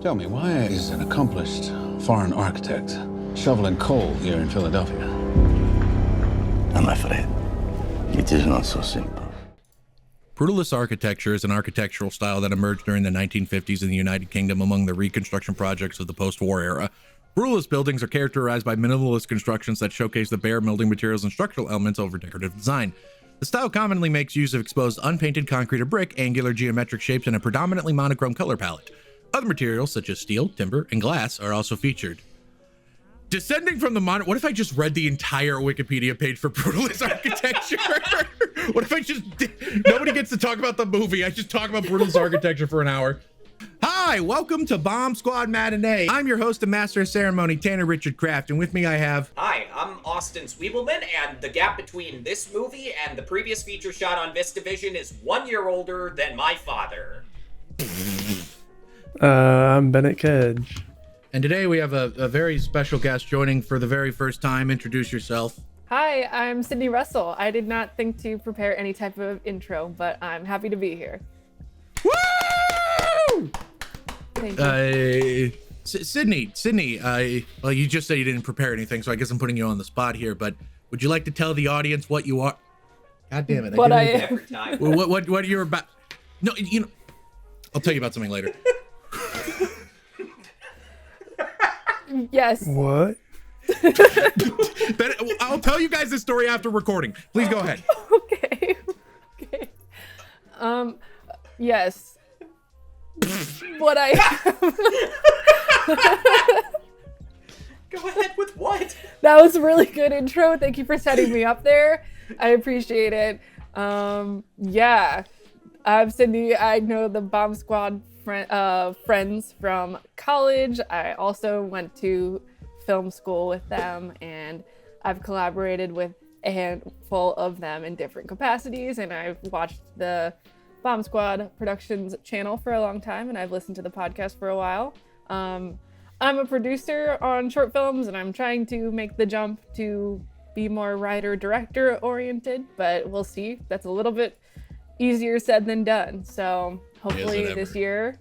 Tell me, why is an accomplished foreign architect shoveling coal here in Philadelphia? I'm afraid it is not so simple. Brutalist architecture is an architectural style that emerged during the 1950s in the United Kingdom among the reconstruction projects of the post-war era. Brutalist buildings are characterized by minimalist constructions that showcase the bare building materials and structural elements over decorative design. The style commonly makes use of exposed unpainted concrete or brick, angular geometric shapes, and a predominantly monochrome color palette. Other materials such as steel, timber, and glass are also featured. Descending from the what if I just read the entire Wikipedia page for Brutalist architecture? What if I just nobody gets to talk about the movie? I just talk about Brutalist architecture for an hour. Hi, welcome to Bomb Squad Matinee. I'm your host and master of ceremony, Tanner Richard Kraft, and with me I have... Hi, I'm Austin Sweebelman, and the gap between this movie and the previous feature shot on VistaVision is 1 year older than my father. I'm Bennett Kedge. And today we have a very special guest joining for the very first time. Introduce yourself. Hi, I'm Sydney Russell. I did not think to prepare any type of intro, but I'm happy to be here. Woo! Thank you. Sydney, well, you just said you didn't prepare anything, so I guess I'm putting you on the spot here, but would you like to tell the audience what you are? God damn it. What I am. Every time. What you're about? No, I'll tell you about something later. Yes. What? I'll tell you guys this story after recording. Please go ahead. Okay. Yes. What I Go ahead with what? That was a really good intro. Thank you for setting me up there. I appreciate it. Yeah. I'm Sydney. I know the Bomb Squad friends from college. I also went to film school with them, and I've collaborated with a handful of them in different capacities, and I've watched the Bomb Squad Productions channel for a long time, and I've listened to the podcast for a while. I'm a producer on short films, and I'm trying to make the jump to be more writer-director oriented, but we'll see. That's a little bit easier said than done. So hopefully this year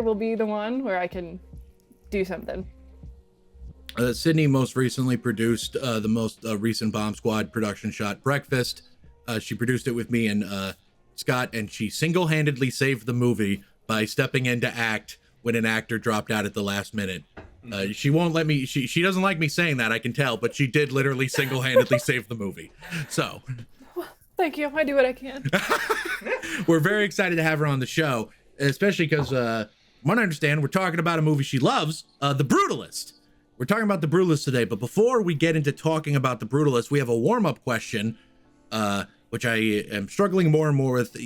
will be the one where I can do something. Sydney most recently produced the most recent Bomb Squad production shot, Breakfast. She produced it with me and Scott, and she single-handedly saved the movie by stepping in to act when an actor dropped out at the last minute. She won't let me, she doesn't like me saying that, I can tell, but she did literally single-handedly save the movie. So... Thank you. I do what I can. We're very excited to have her on the show, especially because, from what I understand, we're talking about a movie she loves, The Brutalist. We're talking about The Brutalist today, but before we get into talking about The Brutalist, we have a warm-up question, which I am struggling more and more with.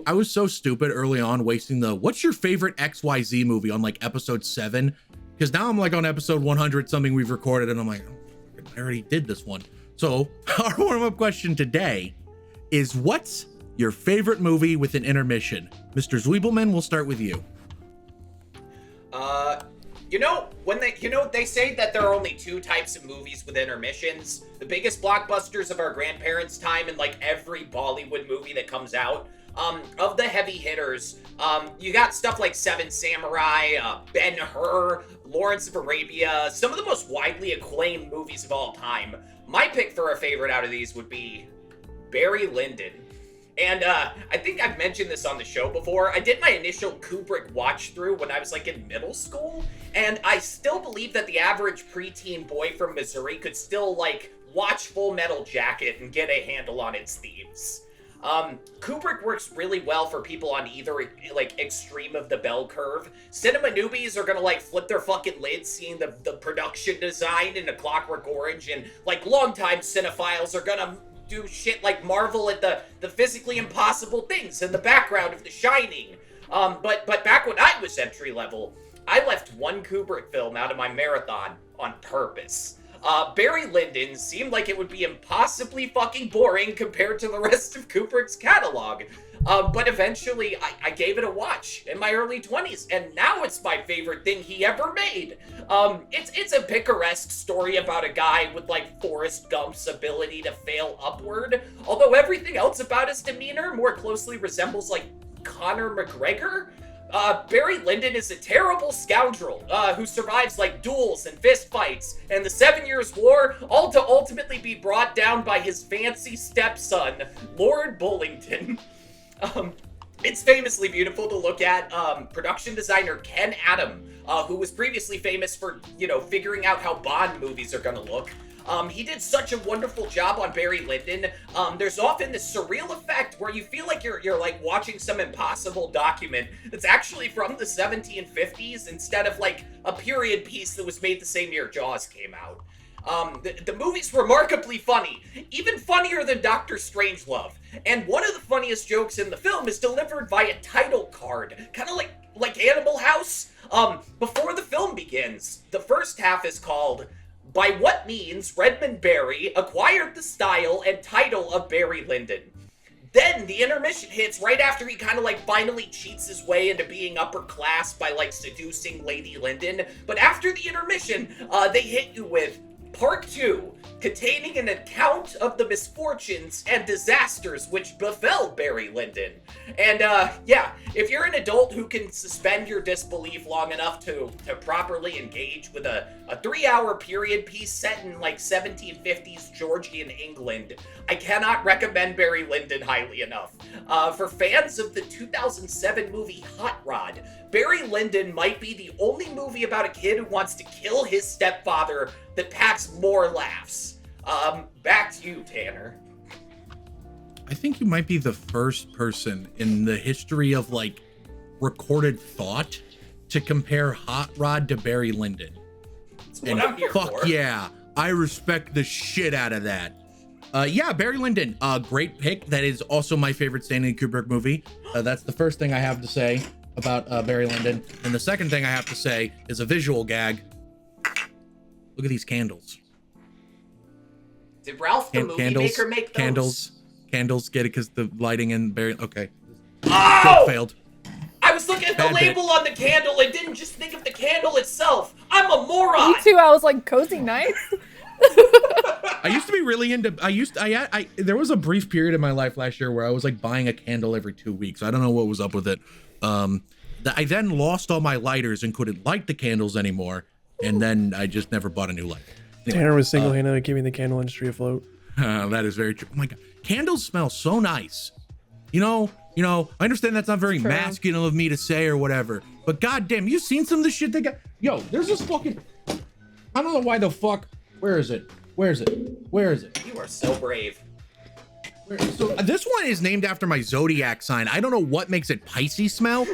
I was so stupid early on wasting what's your favorite XYZ movie on like episode 7? Because now I'm like on episode 100, something we've recorded, and I'm like, oh, I already did this one. So our warm-up question today is, what's your favorite movie with an intermission? Mr. Zwiebelman, we'll start with you. They say that there are only two types of movies with intermissions. The biggest blockbusters of our grandparents' time and like every Bollywood movie that comes out. Of the heavy hitters, you got stuff like Seven Samurai, Ben-Hur, Lawrence of Arabia, some of the most widely acclaimed movies of all time. My pick for a favorite out of these would be Barry Lyndon. And I think I've mentioned this on the show before. I did my initial Kubrick watch through when I was like in middle school, and I still believe that the average preteen boy from Missouri could still like watch Full Metal Jacket and get a handle on its themes. Kubrick works really well for people on either like extreme of the bell curve. Cinema newbies are gonna like flip their fucking lids seeing the production design in A Clockwork Orange, and like longtime cinephiles are gonna do shit like marvel at the physically impossible things in the background of The Shining. But back when I was entry level, I left one Kubrick film out of my marathon on purpose. Barry Lyndon seemed like it would be impossibly fucking boring compared to the rest of Kubrick's catalog. But eventually, I gave it a watch in my early 20s, and now it's my favorite thing he ever made. It's a picaresque story about a guy with, like, Forrest Gump's ability to fail upward, although everything else about his demeanor more closely resembles, like, Conor McGregor. Barry Lyndon is a terrible scoundrel who survives like duels and fist fights and the 7 Years' War, all to ultimately be brought down by his fancy stepson, Lord Bullingdon. It's famously beautiful to look at. Production designer Ken Adam, who was previously famous for, figuring out how Bond movies are gonna look. He did such a wonderful job on Barry Lyndon. There's often this surreal effect where you feel like you're like watching some impossible document that's actually from the 1750s instead of like a period piece that was made the same year Jaws came out. The movie's remarkably funny, even funnier than Dr. Strangelove. And one of the funniest jokes in the film is delivered via title card, kind of like Animal House. Before the film begins, the first half is called "By What Means Redmond Barry Acquired the Style and Title of Barry Lyndon." Then the intermission hits right after he kind of like finally cheats his way into being upper class by like seducing Lady Lyndon. But after the intermission, they hit you with Part 2, containing an account of the misfortunes and disasters which befell Barry Lyndon. And if you're an adult who can suspend your disbelief long enough to properly engage with a 3-hour period piece set in like 1750s Georgian England, I cannot recommend Barry Lyndon highly enough. For fans of the 2007 movie Hot Rod, Barry Lyndon might be the only movie about a kid who wants to kill his stepfather that packs more laughs. Back to you, Tanner. I think you might be the first person in the history of like recorded thought to compare Hot Rod to Barry Lyndon. That's what I'm here for. Yeah, I respect the shit out of that. Barry Lyndon, great pick. That is also my favorite Stanley Kubrick movie. That's the first thing I have to say about Barry Lyndon. And the second thing I have to say is a visual gag. Look at these candles. Did Ralph the movie maker make those? Candles, get it? Because the lighting and Barry, okay. Oh! Joke failed. I was looking at the label on the candle and didn't just think of the candle itself. I'm a moron. Me too. I was like, cozy nights. I used to be really into. There was a brief period in my life last year where I was like buying a candle every 2 weeks. I don't know what was up with it. I then lost all my lighters and couldn't light the candles anymore, and then I just never bought a new light. Anyway, Tanner was single-handedly keeping the candle industry afloat. That is very true. Oh my god, candles smell so nice. You know. I understand that's not very masculine of me to say or whatever, but goddamn, you seen some of the shit they got? Yo, there's this fucking. I don't know why the fuck. Where is it? Where is it? You are so brave. So this one is named after my zodiac sign. I don't know what makes it Pisces smell,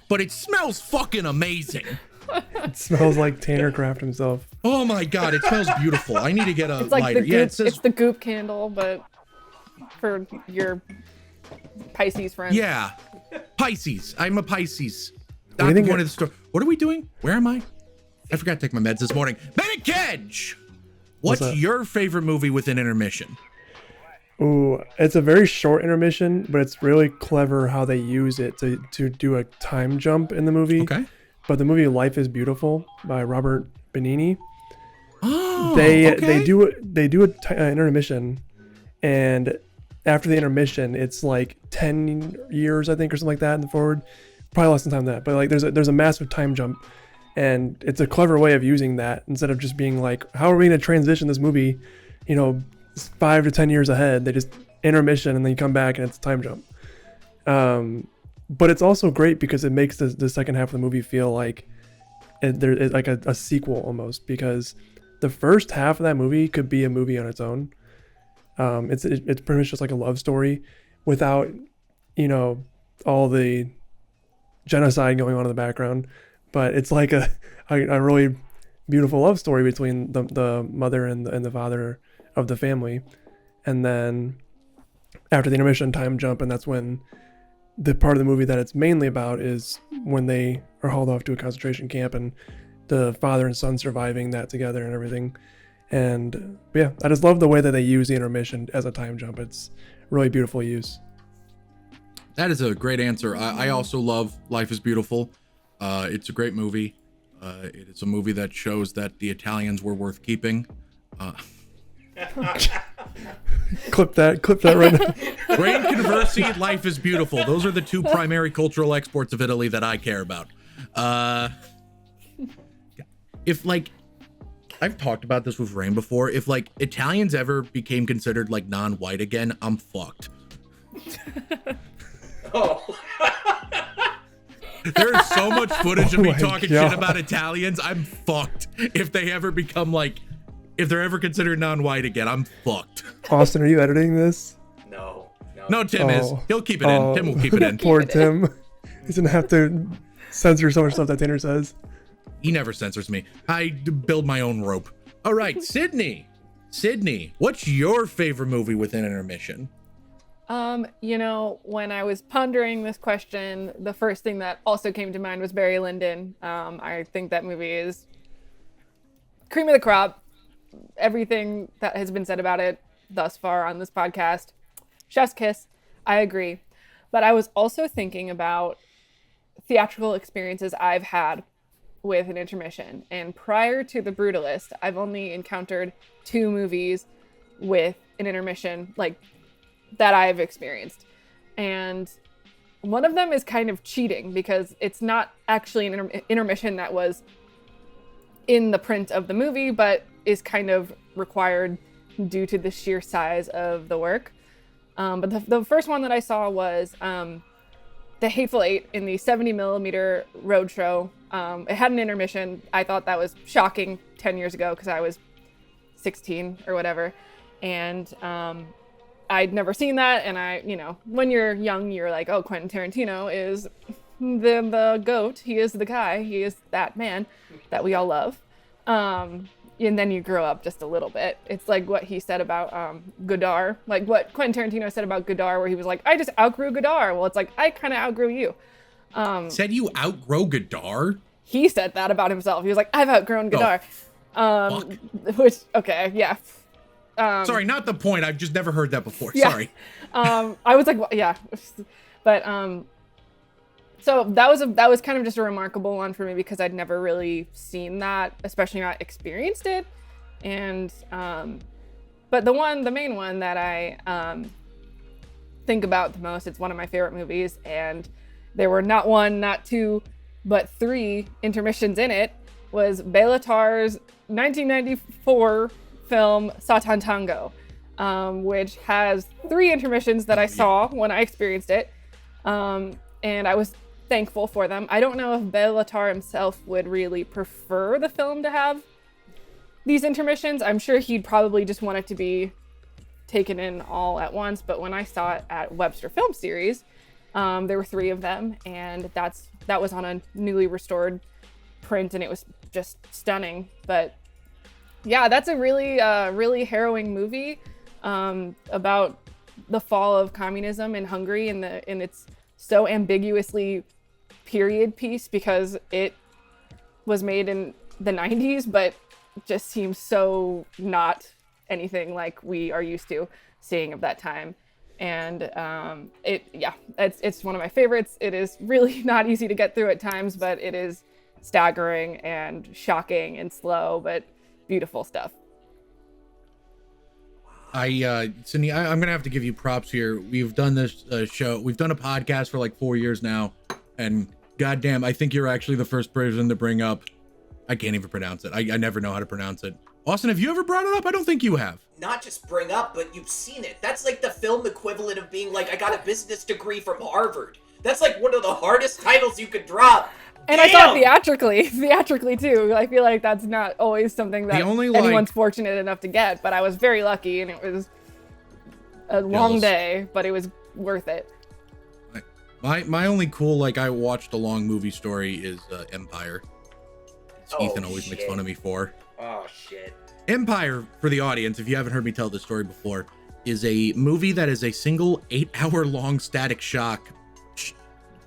but it smells fucking amazing. It smells like Tanner Craft himself. Oh my god, it smells beautiful. I need to get a It's like lighter. the goop, Yeah, it says, it's the goop candle, but for your Pisces friends. yeah, Pisces. I'm a Pisces. What do you think One of the store. What are we doing? Where am I? I forgot to take my meds this morning. Bennett Kedge! What's that? your favorite movie with an intermission? Ooh, it's a very short intermission, but it's really clever how they use it to do a time jump in the movie. Okay. But the movie Life is Beautiful by Robert Benigni. Oh, They okay. do an intermission, and after the intermission, it's like 10 years, I think, or something like that in the forward. Probably less than time than that, but like there's a massive time jump, and it's a clever way of using that instead of just being like, how are we going to transition this movie, 5 to 10 years ahead? They just intermission and then you come back and it's a time jump. But it's also great because it makes the second half of the movie feel like it's like a sequel almost, because the first half of that movie could be a movie on its own. It's pretty much just like a love story without, all the genocide going on in the background. But it's like a really beautiful love story between the mother and the father of the family. And then after the intermission, time jump, and that's when the part of the movie that it's mainly about is when they are hauled off to a concentration camp and the father and son surviving that together and everything. And yeah, I just love the way that they use the intermission as a time jump. It's really beautiful use. That is a great answer. I also love Life is Beautiful. It's a great movie. It's a movie that shows that the Italians were worth keeping. Clip that right now. Brain conversi, life is beautiful. Those are the two primary cultural exports of Italy that I care about. If like, I've talked about this with Rain before. If like Italians ever became considered like non-white again, I'm fucked. Oh. There's so much footage of me my talking God. shit about Italians. I'm fucked. If they ever become like, if they're ever considered non-white again, I'm fucked. Austin, are you editing this? No, Tim is. He'll keep it in. Tim will keep it in. Poor Tim. He's gonna have to censor so much stuff that Tanner says. He never censors me. I build my own rope. All right, Sydney. Sydney, what's your favorite movie within intermission? You know, when I was pondering this question, the first thing that also came to mind was Barry Lyndon. I think that movie is cream of the crop. Everything that has been said about it thus far on this podcast, chef's kiss. I agree. But I was also thinking about theatrical experiences I've had with an intermission. And prior to The Brutalist, I've only encountered 2 movies with an intermission, like, that I've experienced. And one of them is kind of cheating because it's not actually an intermission that was in the print of the movie, but is kind of required due to the sheer size of the work. But the first one that I saw was The Hateful Eight in the 70mm roadshow. It had an intermission. I thought that was shocking 10 years ago because I was 16 or whatever. And I'd never seen that. And I, you know, when you're young, you're like, oh, Quentin Tarantino is the GOAT. He is the guy. He is that man that we all love. And then you grow up just a little bit. It's like what he said about Godard, like what Quentin Tarantino said about Godard, where he was like, I just outgrew Godard. Well, it's like, I kind of outgrew you. Said you outgrow Godard? He said that about himself. He was like, I've outgrown Godard. Fuck. Which, okay, yeah. Sorry, not the point. I've just never heard that before. Yeah. Sorry. I was like, well, yeah. But so that was kind of just a remarkable one for me because I'd never really seen that, especially not experienced it. And but the main one that I think about the most, it's one of my favorite movies, and there were not 1, not 2, but 3 intermissions in it, was Bela Tarr's 1994 film Satan Tango, which has 3 intermissions that I saw when I experienced it. And I was thankful for them. I don't know if Bela Tarr himself would really prefer the film to have these intermissions. I'm sure he'd probably just want it to be taken in all at once. But when I saw it at Webster Film Series, there were 3 of them, and that was on a newly restored print, and it was just stunning. But yeah, that's a really harrowing movie about the fall of communism in Hungary, and it's so ambiguously period piece because it was made in the 90s, but just seems so not anything like we are used to seeing of that time. And it's one of my favorites. It is really not easy to get through at times, but it is staggering and shocking and slow, but beautiful stuff. Sydney, I'm gonna have to give you props here. We've done this show. We've done a podcast for like 4 years now, and goddamn, I think you're actually the first person to bring up. I can't even pronounce it. I never know how to pronounce it. Austin, have you ever brought it up? I don't think you have. Not just bring up, but you've seen it. That's like the film equivalent of being like, I got a business degree from Harvard. That's like one of the hardest titles you could drop. And Damn! I saw it theatrically too. I feel like that's not always something that anyone's fortunate enough to get, but I was very lucky, and it was a long day, but it was worth it. My only cool, like, I watched a long movie story is Empire. Ethan always makes fun of me for. Oh, shit. Empire, for the audience, if you haven't heard me tell this story before, is a movie that is a single 8-hour-long static shock.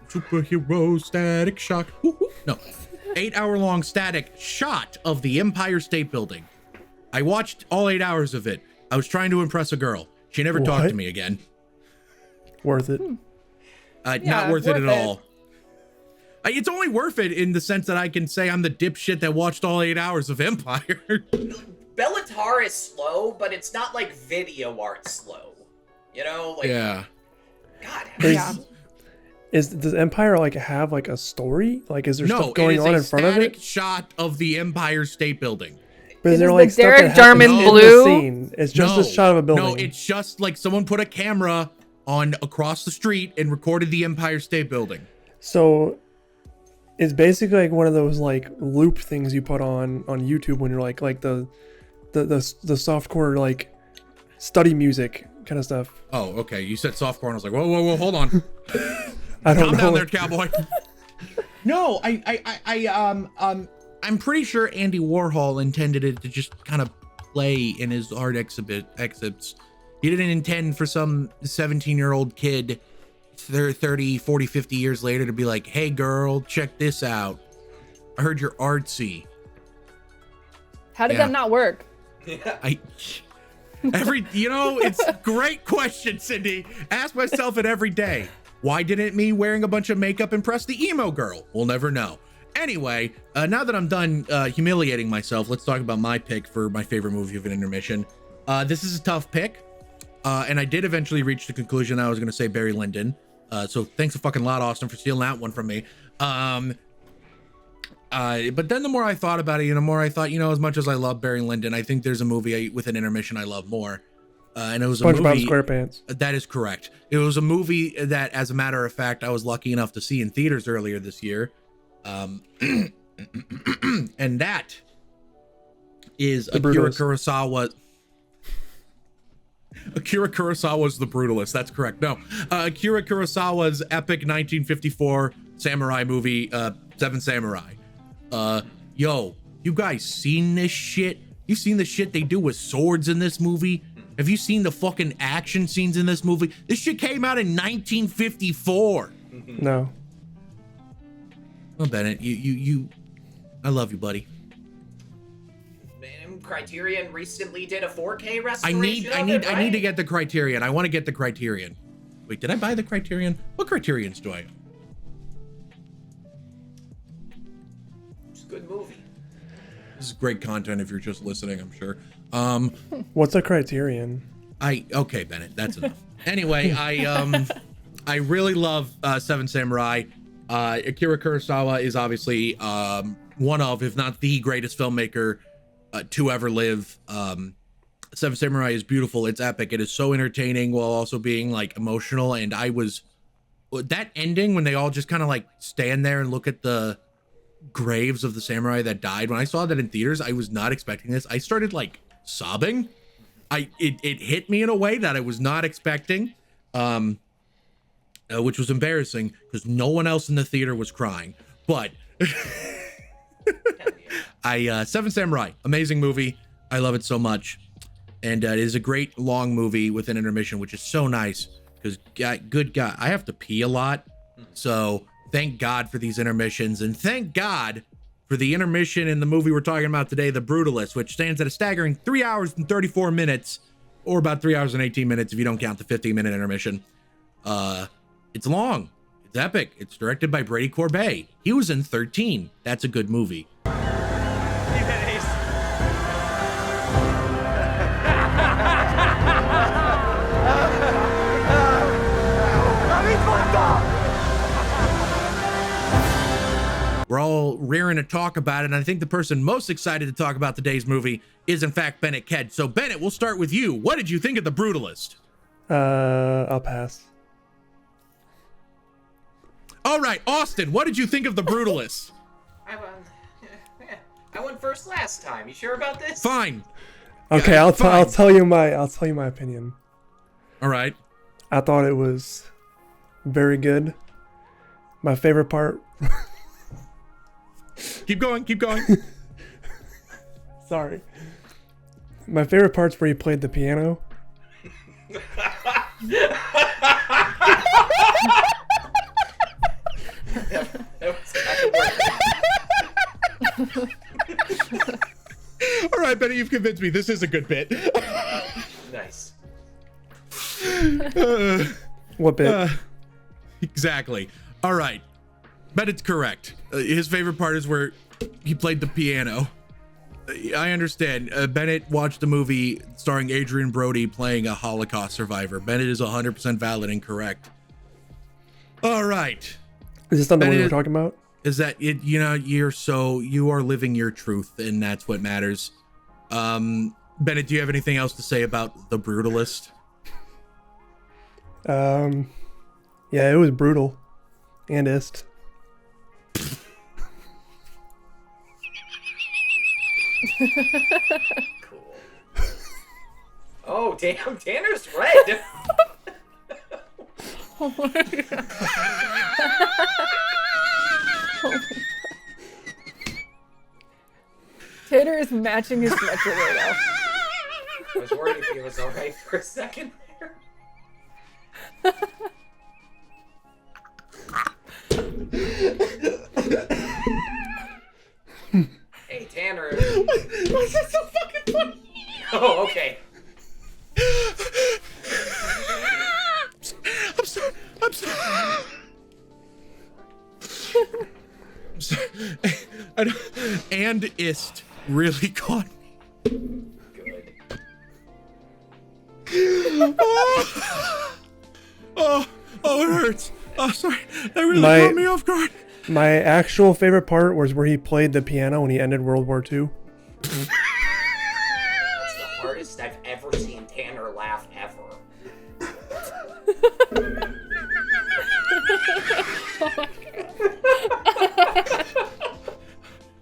Superhero static shock. No, 8-hour-long static shot of the Empire State Building. I watched all 8 hours of it. I was trying to impress a girl. She never talked to me again. Worth it. Not worth it at all. It's only worth it in the sense that I can say I'm the dipshit that watched all 8 hours of Empire. Bellatar is slow, but it's not like video art slow. You know, like Yeah. God. Yeah. Does Empire like have like a story? Like, is there No, stuff going it is on a in front of static it? shot of the Empire State Building. But It is there is like the stuff Derek that happens Jarman in blue? the scene? It's just a shot of a building. No, it's just like someone put a camera on across the street and recorded the Empire State Building. So it's basically like one of those like loop things you put on YouTube when you're like the softcore like study music kind of stuff. Oh, okay. You said softcore, and I was like, whoa, hold on. I don't Calm know. down there, cowboy. No, I'm pretty sure Andy Warhol intended it to just kind of play in his art exhibits. He didn't intend for some 17-year-old kid 30, 40, 50 years later to be like, hey girl, check this out. I heard you're artsy. How did Yeah. that not work? It's a great question, Cindy. Ask myself it every day. Why didn't me wearing a bunch of makeup impress the emo girl? We'll never know. Anyway, now that I'm done humiliating myself, let's talk about my pick for my favorite movie of an intermission. This is a tough pick, and I did eventually reach the conclusion I was going to say Barry Lyndon. So thanks a fucking lot, Austin, for stealing that one from me. But then the more I thought about it, the more I thought, as much as I love Barry Lyndon, I think there's a movie with an intermission I love more. And it was a SpongeBob movie. SquarePants. That is correct. It was a movie that, as a matter of fact, I was lucky enough to see in theaters earlier this year. And that is Akira Brutalist. Kurosawa's The Brutalist. That's correct. No, Akira Kurosawa's epic 1954 samurai movie, Seven Samurai. Yo, you guys seen this shit? You seen the shit they do with swords in this movie? Have you seen the fucking action scenes in this movie? This shit came out in 1954. No. Well, Bennett, I love you, buddy. Man, Criterion recently did a 4K I restoration. need to get the Criterion. I want to get the Criterion. Wait, did I buy the Criterion? What Criterions do I own? It's a good movie. This is great content if you're just listening, I'm sure. What's a Criterion? Okay, Bennett, that's enough. Anyway, I really love Seven Samurai. Akira Kurosawa is obviously one of, if not the greatest filmmaker to ever live. Seven Samurai is beautiful. It's epic. It is so entertaining while also being like emotional. And that ending when they all just kind of like stand there and look at the graves of the samurai that died. When I saw that in theaters, I was not expecting this. I started like sobbing. It hit me in a way that I was not expecting. Which was embarrassing because no one else in the theater was crying. But Seven Samurai, amazing movie. I love it so much. And it is a great long movie with an intermission, which is so nice because good God, I have to pee a lot. So thank God for these intermissions, and thank God for the intermission in the movie we're talking about today, The Brutalist, which stands at a staggering 3 hours and 34 minutes, or about 3 hours and 18 minutes if you don't count the 15-minute intermission. It's long. It's epic. It's directed by Brady Corbet. He was in 13. That's a good movie. We're all rearing to talk about it, and I think the person most excited to talk about today's movie is, in fact, Bennett Ked. So, Bennett, we'll start with you. What did you think of The Brutalist? I'll pass. All right, Austin, what did you think of The Brutalist? I won first last time. You sure about this? Fine. Okay, Yeah, I'll fine. tell you my opinion. All right. I thought it was very good. My favorite part. Keep going. Sorry. My favorite part's where he played the piano. All right, Bennett, you've convinced me. This is a good bit. Nice. What bit? Exactly. All right. Bennett's correct. His favorite part is where he played the piano. I understand. Bennett watched a movie starring Adrian Brody playing a Holocaust survivor. Bennett is 100% valid and correct. All right. Is this not the one we Bennett, were talking about? Is that it? You know, you are living your truth, and that's what matters. Bennett, do you have anything else to say about The Brutalist? Yeah, it was brutal. And ist. Cool. Oh, damn, Tanner's red. Oh my god. Tanner is matching his sweatshirt right now. I was worried if he was alright for a second there. Hey, Tanner. Why is that so fucking funny? Oh, okay. I'm sorry. I'm sorry. I'm sorry. And ist really caught me. Good. Oh, it hurts. Oh, sorry. That really My- caught me off guard. My actual favorite part was where he played the piano when he ended World War II. That's the hardest I've ever seen Tanner laugh ever.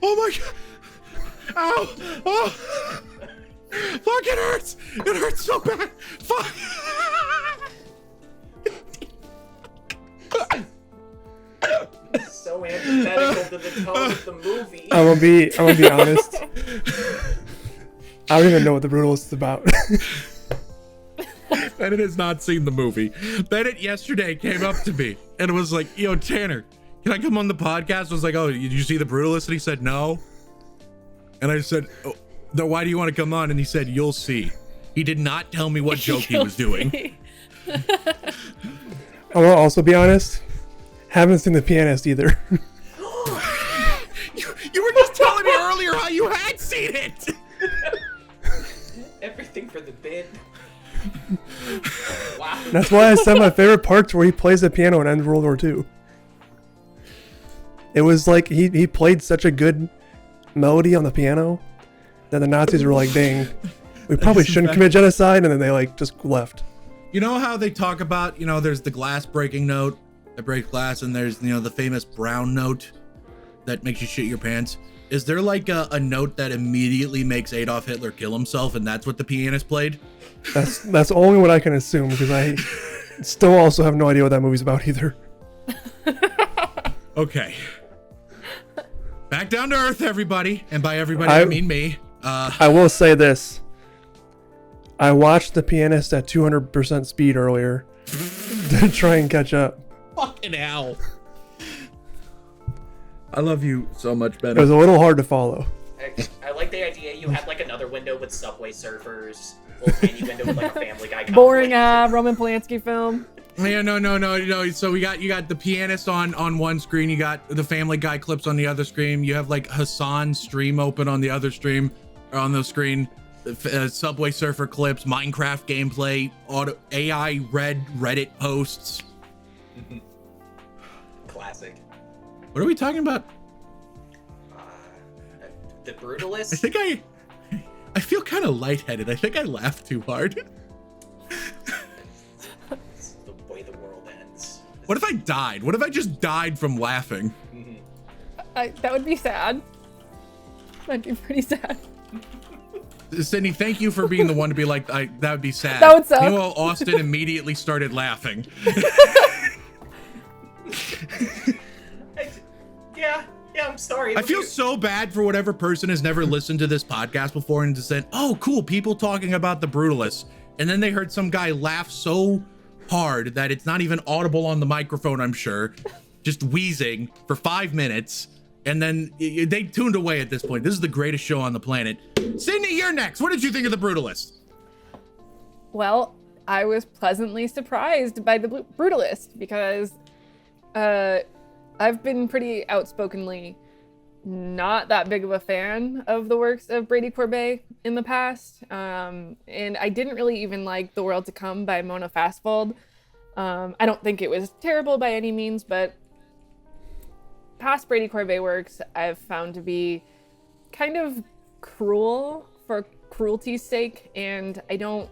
Oh my god. Ow. Oh. Fuck, it hurts. It hurts so bad. Fuck. So antithetical to the tone of the movie. I'm gonna be honest. I don't even know what The Brutalist is about. Bennett has not seen the movie. Bennett yesterday came up to me and was like, yo, Tanner, can I come on the podcast? I was like, oh, did you see The Brutalist? And he said, no. And I said, oh, then why do you want to come on? And he said, you'll see. He did not tell me what joke he was doing. I will also be honest. Haven't seen The Pianist either. You were just telling me earlier how you had seen it. Everything for the bid. Wow. That's why I said my favorite parts where he plays the piano and ends World War II. It was like he played such a good melody on the piano that the Nazis were like, dang, we probably shouldn't commit genocide, and then they like just left. You know how they talk about, there's the glass breaking note that breaks glass, and there's, the famous brown note that makes you shit your pants. Is there like a note that immediately makes Adolf Hitler kill himself, and that's what the pianist played? That's only what I can assume, because I still also have no idea what that movie's about either. Okay. Back down to earth, everybody. And by everybody, I mean me. I will say this. I watched The Pianist at 200% speed earlier to try and catch up. Fucking hell. I love you so much, It Bennett. was a little hard to follow. I like the idea you had like another window with Subway Surfers, a little tiny window with like a Family Guy. Boring Roman Polanski film. Yeah, no. So you got the pianist on one screen. You got the Family Guy clips on the other screen. You have like Hassan's stream open on the other stream, or on the screen. Subway Surfer clips, Minecraft gameplay, AI read Reddit posts. Classic. What are we talking about? The Brutalist? I think I feel kind of lightheaded. I think I laughed too hard. It's the way the world ends. What if I died? What if I just died from laughing? That would be sad. That'd be pretty sad. Sydney, thank you for being the one to be like, that would be sad. That would suck. Meanwhile, Austin immediately started laughing. Yeah, I'm sorry. I feel so bad for whatever person has never listened to this podcast before and just said, oh, cool, people talking about The Brutalist. And then they heard some guy laugh so hard that it's not even audible on the microphone, I'm sure, just wheezing for 5 minutes. And then they tuned away at this point. This is the greatest show on the planet. Sydney, you're next. What did you think of The Brutalist? Well, I was pleasantly surprised by The Brutalist because I've been pretty outspokenly not that big of a fan of the works of Brady Corbet in the past. And I didn't really even like The World to Come by Mona Fastvold. I don't think it was terrible by any means, but past Brady Corbet works I've found to be kind of cruel for cruelty's sake, and I don't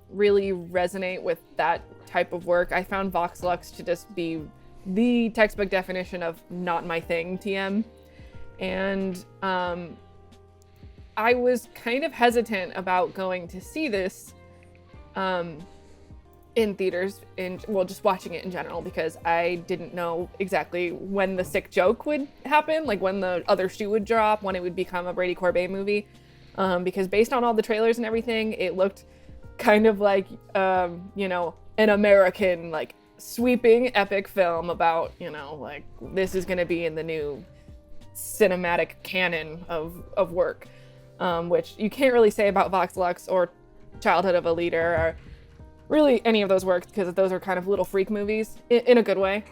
really resonate with that type of work. I found Vox Lux to just be the textbook definition of not my thing TM. And I was kind of hesitant about going to see this in theaters, and well, just watching it in general, because I didn't know exactly when the sick joke would happen, like when the other shoe would drop, when it would become a Brady Corbet movie. Because based on all the trailers and everything, it looked kind of like, you know, an American, like, sweeping epic film about, you know, like, this is going to be in the new cinematic canon of work, which you can't really say about Vox Lux or Childhood of a Leader or really any of those works, because those are kind of little freak movies in a good way.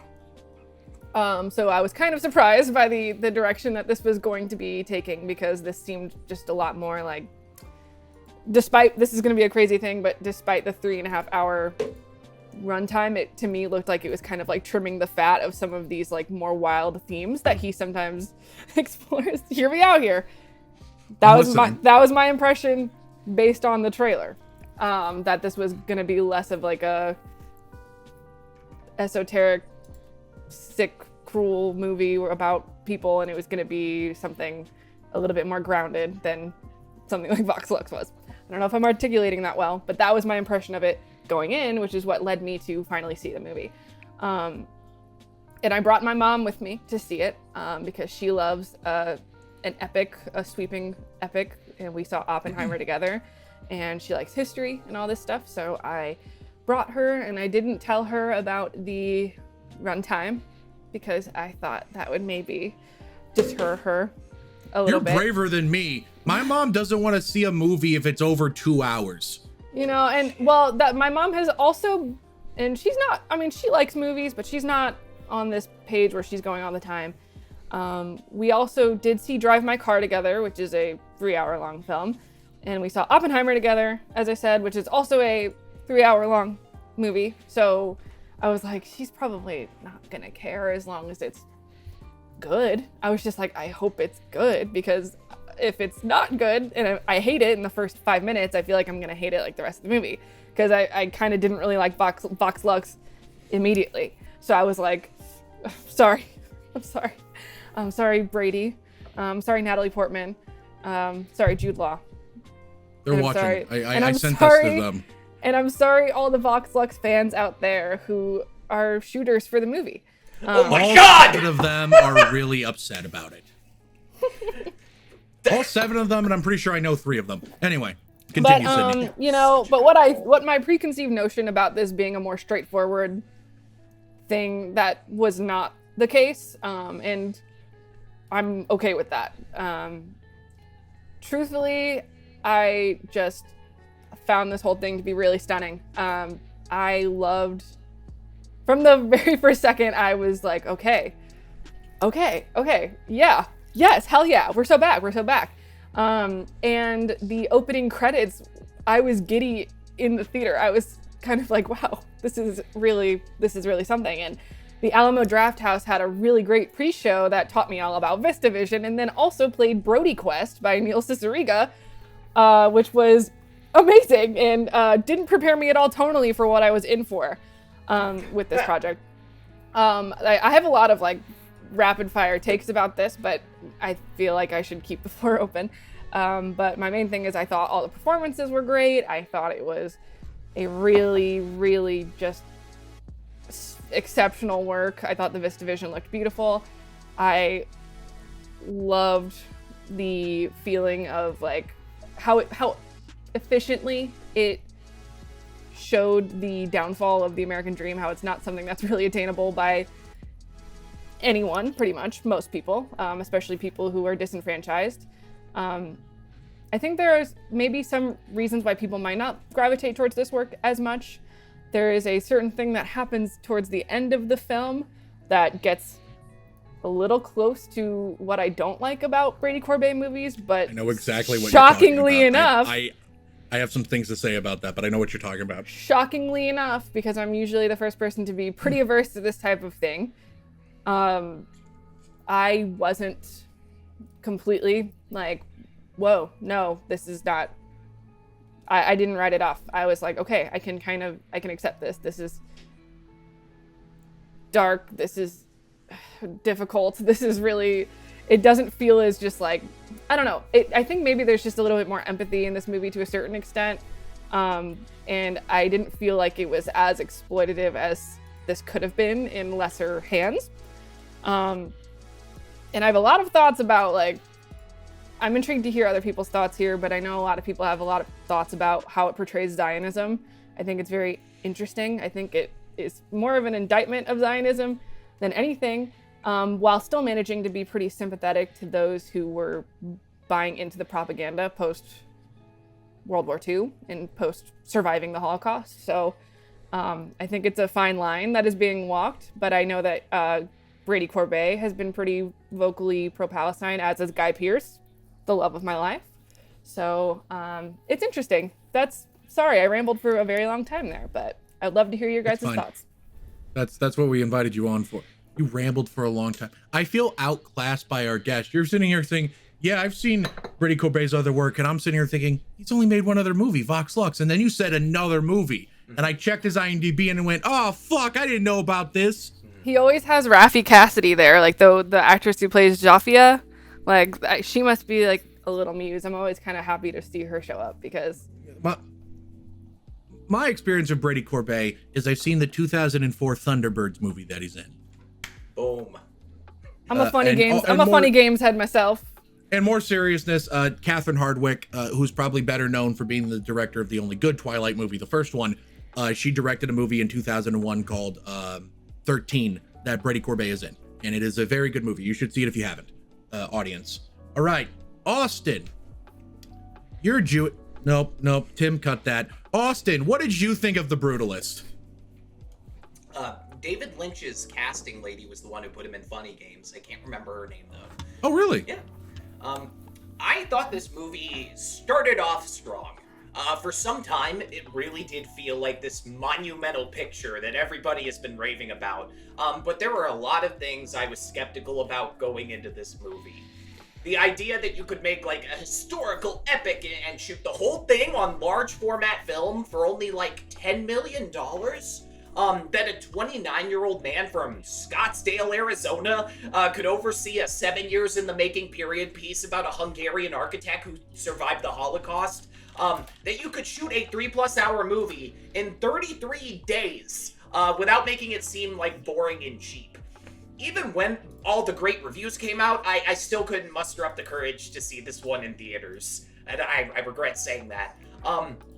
So I was kind of surprised by the direction that this was going to be taking, because this seemed just a lot more like, despite, this is going to be a crazy thing, but despite the 3.5 hour runtime, it to me looked like it was kind of like trimming the fat of some of these like more wild themes that he sometimes explores. Hear me out here. That was my impression based on the trailer. That this was gonna be less of like a esoteric, sick, cruel movie about people, and it was gonna be something a little bit more grounded than something like Vox Lux was. I don't know if I'm articulating that well, but that was my impression of it going in, which is what led me to finally see the movie. And I brought my mom with me to see it because she loves an epic, a sweeping epic, and we saw Oppenheimer together, and she likes history and all this stuff, so I brought her, and I didn't tell her about the runtime because I thought that would maybe deter her a little bit. You're braver than me. My mom doesn't want to see a movie if it's over 2 hours. You know, and well, that my mom has also, and she's not, I mean, she likes movies, but she's not on this page where she's going all the time. We also did see Drive My Car together, which is a 3-hour-long film. And we saw Oppenheimer together, as I said, which is also a 3-hour-long movie. So I was like, she's probably not gonna care as long as it's good. I was just like, I hope it's good, because if it's not good and I hate it in the first 5 minutes, I feel like I'm gonna hate it like the rest of the movie, because I kind of didn't really like Vox Lux immediately. So I was like, sorry, I'm sorry Brady, sorry Natalie Portman, sorry Jude Law. They're watching. Sorry. I sent this to them. And I'm sorry all the Vox Lux fans out there who are shooters for the movie. Oh my all God! 7 of them are really upset about it. All 7 of them, and I'm pretty sure I know 3 of them. Anyway, continue, Sydney. You know, but what my preconceived notion about this being a more straightforward thing, that was not the case, and I'm okay with that. Truthfully, I just found this whole thing to be really stunning. I loved, from the very first second, I was like, okay, yeah, yes, hell yeah, we're so back. And the opening credits, I was giddy in the theater. I was kind of like, wow, this is really something. And the Alamo Drafthouse had a really great pre-show that taught me all about VistaVision, and then also played Brody Quest by Neil Cicierega, which was amazing, and didn't prepare me at all tonally for what I was in for with this project. I have a lot of like rapid fire takes about this, but I feel like I should keep the floor open. But my main thing is I thought all the performances were great. I thought it was a really, really just exceptional work. I thought the VistaVision looked beautiful. I loved the feeling of like how efficiently it showed the downfall of the American dream, how it's not something that's really attainable by anyone, pretty much, most people, especially people who are disenfranchised. I think there's maybe some reasons why people might not gravitate towards this work as much. There is a certain thing that happens towards the end of the film that gets a little close to what I don't like about Brady Corbet movies, but I know exactly what shockingly you're talking about. enough, I have some things to say about that, but I know what you're talking about. shockingly enough, because I'm usually the first person to be pretty averse to this type of thing, I wasn't completely like, whoa, no, this is not, I didn't write it off. I was like, okay, I can accept this. This is dark. This is difficult. This is really, it doesn't feel as just like, I don't know. I think maybe there's just a little bit more empathy in this movie to a certain extent. And I didn't feel like it was as exploitative as this could have been in lesser hands. And I have a lot of thoughts about, like, I'm intrigued to hear other people's thoughts here, but I know a lot of people have a lot of thoughts about how it portrays Zionism. I think it's very interesting. I think it is more of an indictment of Zionism than anything, while still managing to be pretty sympathetic to those who were buying into the propaganda post World War II and post surviving the Holocaust. So I think it's a fine line that is being walked, but I know that Brady Corbet has been pretty vocally pro-Palestine, as is Guy Pearce, the love of my life. So it's interesting. Sorry, I rambled for a very long time there, but I'd love to hear your guys' thoughts. That's what we invited you on for. You rambled for a long time. I feel outclassed by our guest. You're sitting here saying, yeah, I've seen Brady Corbet's other work, and I'm sitting here thinking, he's only made one other movie, Vox Lux, and then you said another movie. And I checked his IMDb and went, oh, fuck, I didn't know about this. He always has Raffi Cassidy there, like the actress who plays Jafia. Like, she must be like a little muse. I'm always kind of happy to see her show up because... My experience with Brady Corbet is I've seen the 2004 Thunderbirds movie that he's in. Boom. I'm a funny games head myself. And more seriousness, Catherine Hardwicke, who's probably better known for being the director of the only good Twilight movie, the first one, she directed a movie in 2001 called 13 that Brady Corbet is in. And it is a very good movie. You should see it if you haven't, audience. All right, Austin, you're Jewish. Nope, Tim, cut that. Austin, what did you think of The Brutalist? David Lynch's casting lady was the one who put him in Funny Games. I can't remember her name, though. Oh, really? Yeah. I thought this movie started off strong. For some time, it really did feel like this monumental picture that everybody has been raving about. But there were a lot of things I was skeptical about going into this movie. The idea that you could make like a historical epic and shoot the whole thing on large format film for only like $10 million? That a 29-year-old man from Scottsdale, Arizona, could oversee a 7 years in the making period piece about a Hungarian architect who survived the Holocaust? That you could shoot a 3+ hour movie in 33 days without making it seem like boring and cheap. Even when all the great reviews came out, I still couldn't muster up the courage to see this one in theaters. And I regret saying that.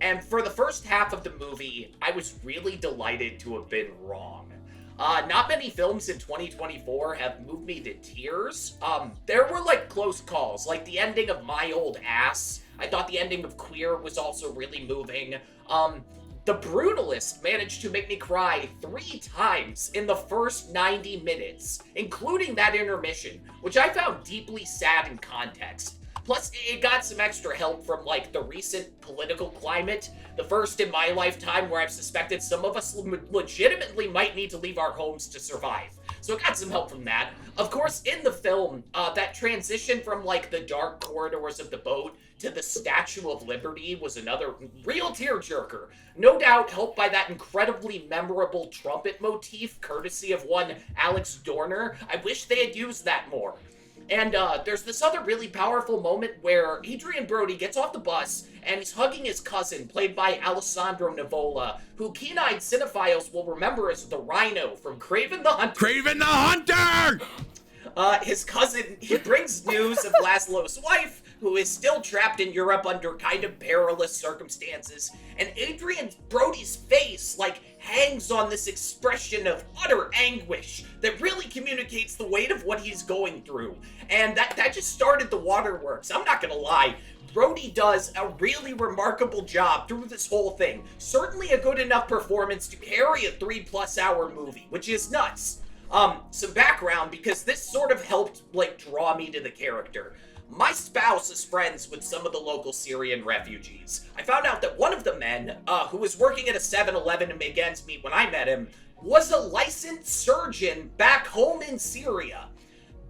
And for the first half of the movie, I was really delighted to have been wrong. Not many films in 2024 have moved me to tears. There were like close calls, like the ending of My Old Ass. I thought the ending of Queer was also really moving. The Brutalist managed to make me cry 3 times in the first 90 minutes, including that intermission, which I found deeply sad in context. Plus, it got some extra help from, like, the recent political climate, the first in my lifetime where I've suspected some of us legitimately might need to leave our homes to survive. So it got some help from that. Of course, in the film, that transition from, like, the dark corridors of the boat to the Statue of Liberty was another real tearjerker. No doubt helped by that incredibly memorable trumpet motif, courtesy of one Alex Dorner. I wish they had used that more. And there's this other really powerful moment where Adrian Brody gets off the bus and he's hugging his cousin, played by Alessandro Nivola, who keen-eyed cinephiles will remember as the Rhino from Kraven the Hunter. Kraven the Hunter! His cousin, he brings news of Laszlo's wife, who is still trapped in Europe under kind of perilous circumstances, and Adrian Brody's face, like, hangs on this expression of utter anguish that really communicates the weight of what he's going through, and that just started the waterworks. I'm not gonna lie, Brody does a really remarkable job through this whole thing. Certainly a good enough performance to carry a 3+ hour movie, which is nuts. Some background, because this sort of helped, like, draw me to the character. My spouse is friends with some of the local Syrian refugees. I found out that one of the men, who was working at a 7-Eleven to make ends meet when I met him, was a licensed surgeon back home in Syria.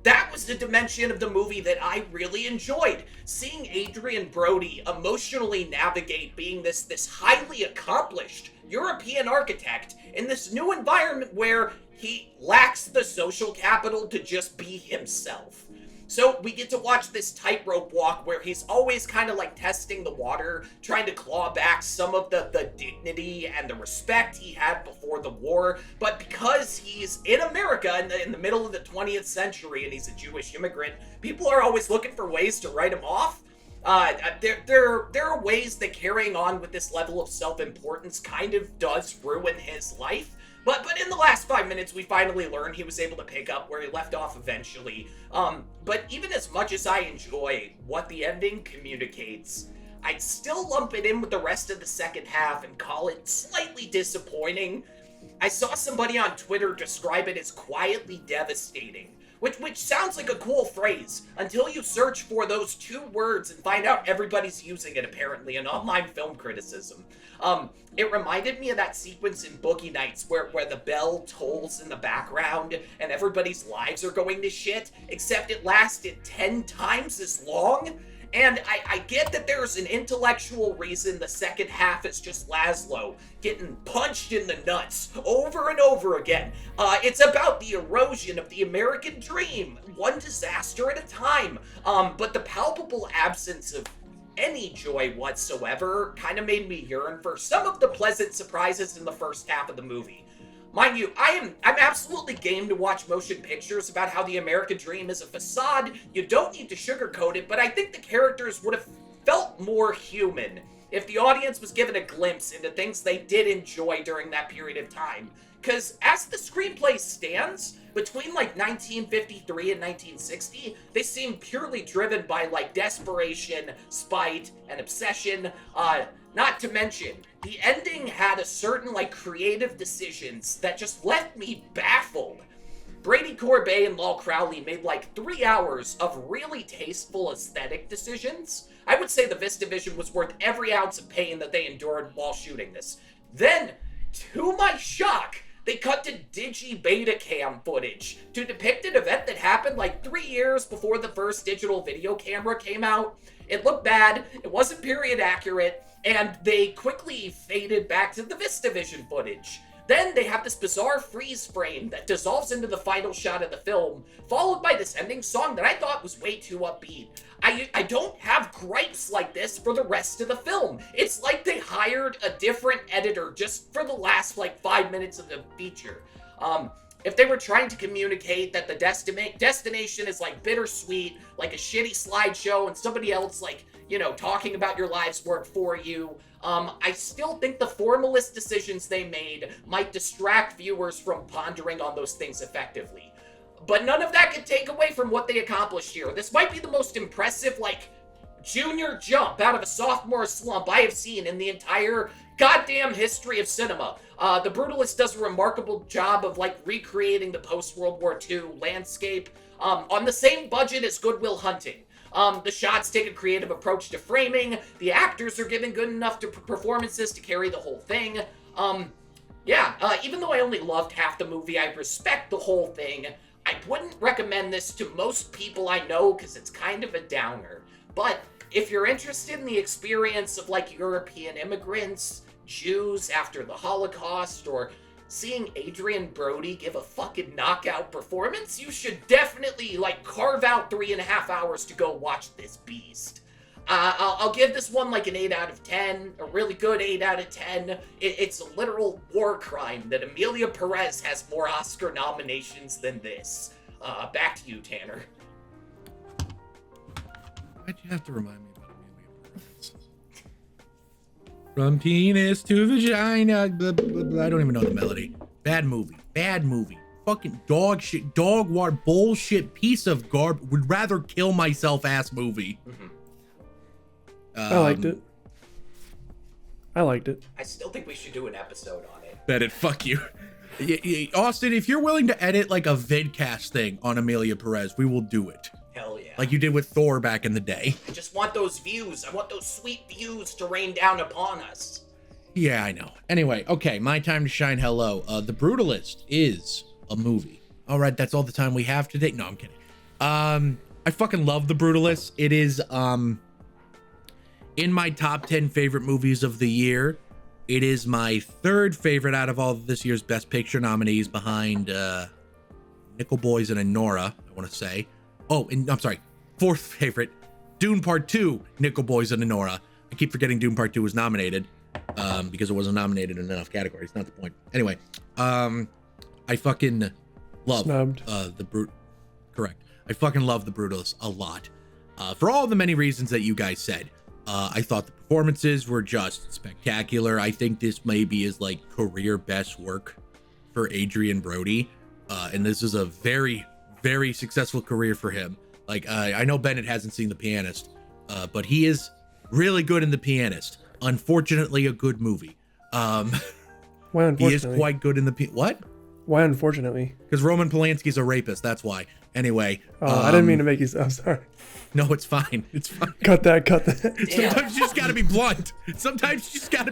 That was the dimension of the movie that I really enjoyed. Seeing Adrian Brody emotionally navigate being this highly accomplished European architect in this new environment where he lacks the social capital to just be himself. So we get to watch this tightrope walk where he's always kind of like testing the water, trying to claw back some of the dignity and the respect he had before the war. But because he's in America in the middle of the 20th century and he's a Jewish immigrant, people are always looking for ways to write him off. There are ways that carrying on with this level of self-importance kind of does ruin his life. But in the last 5 minutes, we finally learned he was able to pick up where he left off eventually. But even as much as I enjoy what the ending communicates, I'd still lump it in with the rest of the second half and call it slightly disappointing. I saw somebody on Twitter describe it as quietly devastating, which sounds like a cool phrase until you search for those 2 words and find out everybody's using it apparently in online film criticism. It reminded me of that sequence in Boogie Nights where the bell tolls in the background and everybody's lives are going to shit, except it lasted 10 times as long. And I get that there's an intellectual reason the second half is just Laszlo getting punched in the nuts over and over again. It's about the erosion of the American dream, one disaster at a time. But the palpable absence of any joy whatsoever kind of made me yearn for some of the pleasant surprises in the first half of the movie. Mind you, I'm absolutely game to watch motion pictures about how the American dream is a facade. You don't need to sugarcoat it, but I think the characters would have felt more human if the audience was given a glimpse into things they did enjoy during that period of time. Because as the screenplay stands, between like 1953 and 1960, they seem purely driven by like desperation, spite, and obsession. Not to mention, the ending had a certain like creative decisions that just left me baffled. Brady Corbet and Lol Crowley made like 3 hours of really tasteful aesthetic decisions. I would say the VistaVision was worth every ounce of pain that they endured while shooting this. Then, to my shock, they cut to digi-Betacam footage to depict an event that happened like 3 years before the first digital video camera came out. It looked bad, it wasn't period accurate, and they quickly faded back to the VistaVision footage. Then they have this bizarre freeze frame that dissolves into the final shot of the film, followed by this ending song that I thought was way too upbeat. I don't have gripes like this for the rest of the film. It's like they hired a different editor just for the last like 5 minutes of the feature. If they were trying to communicate that the destination is like bittersweet, like a shitty slideshow, and somebody else like, you know, talking about your life's work for you, I still think the formalist decisions they made might distract viewers from pondering on those things effectively. But none of that can take away from what they accomplished here. This might be the most impressive, like, junior jump out of a sophomore slump I have seen in the entire goddamn history of cinema. The Brutalist does a remarkable job of, like, recreating the post-World War II landscape on the same budget as Good Will Hunting. The shots take a creative approach to framing. The actors are given good enough performances to carry the whole thing. Even though I only loved half the movie, I respect the whole thing. I wouldn't recommend this to most people I know because it's kind of a downer. But if you're interested in the experience of like European immigrants, Jews after the Holocaust, or seeing Adrian Brody give a fucking knockout performance, you should definitely like carve out 3.5 hours to go watch this beast. I'll give this one like an 8 out of 10, a really good 8 out of 10. It's a literal war crime that Emilia Perez has more Oscar nominations than this. Back to you, Tanner. Why'd you have to remind me about Emilia Perez? From penis to vagina. Blah, blah, blah. I don't even know the melody. Bad movie. Bad movie. Fucking dog shit. Dog water. Bullshit. Piece of garbage. Would rather kill myself ass movie. Mm-hmm. I liked it. I I still think we should do an episode on it. Bennett, fuck you. Austin, if you're willing to edit like a vidcast thing on Amelia Perez, we will do it. Hell yeah. Like you did with Thor back in the day. I just want those views. I want those sweet views to rain down upon us. Yeah, I know. Anyway, okay, my time to shine. Hello. The Brutalist is a movie. All right, that's all the time we have today. No, I'm kidding. I fucking love The Brutalist. It is in my top 10 favorite movies of the year. It is my third favorite out of all of this year's Best Picture nominees, behind Nickel Boys and Anora, I want to say. Oh, and I'm sorry, fourth favorite, Dune Part 2, Nickel Boys and Anora. I keep forgetting Dune Part 2 was nominated because it wasn't nominated in enough categories. Not the point. Anyway, I fucking love Correct. I fucking love The Brutalist a lot for all the many reasons that you guys said. I thought the performances were just spectacular. I think this maybe is like career best work for Adrian Brody. And this is a very, very successful career for him. Like, I know Bennett hasn't seen The Pianist, but he is really good in The Pianist. Unfortunately, a good movie. Why unfortunately? He is quite good in what? Why unfortunately? Because Roman Polanski's a rapist. That's why. Anyway. I didn't mean to make you. I'm sorry. No, it's fine. It's fine. Cut that. Sometimes you just gotta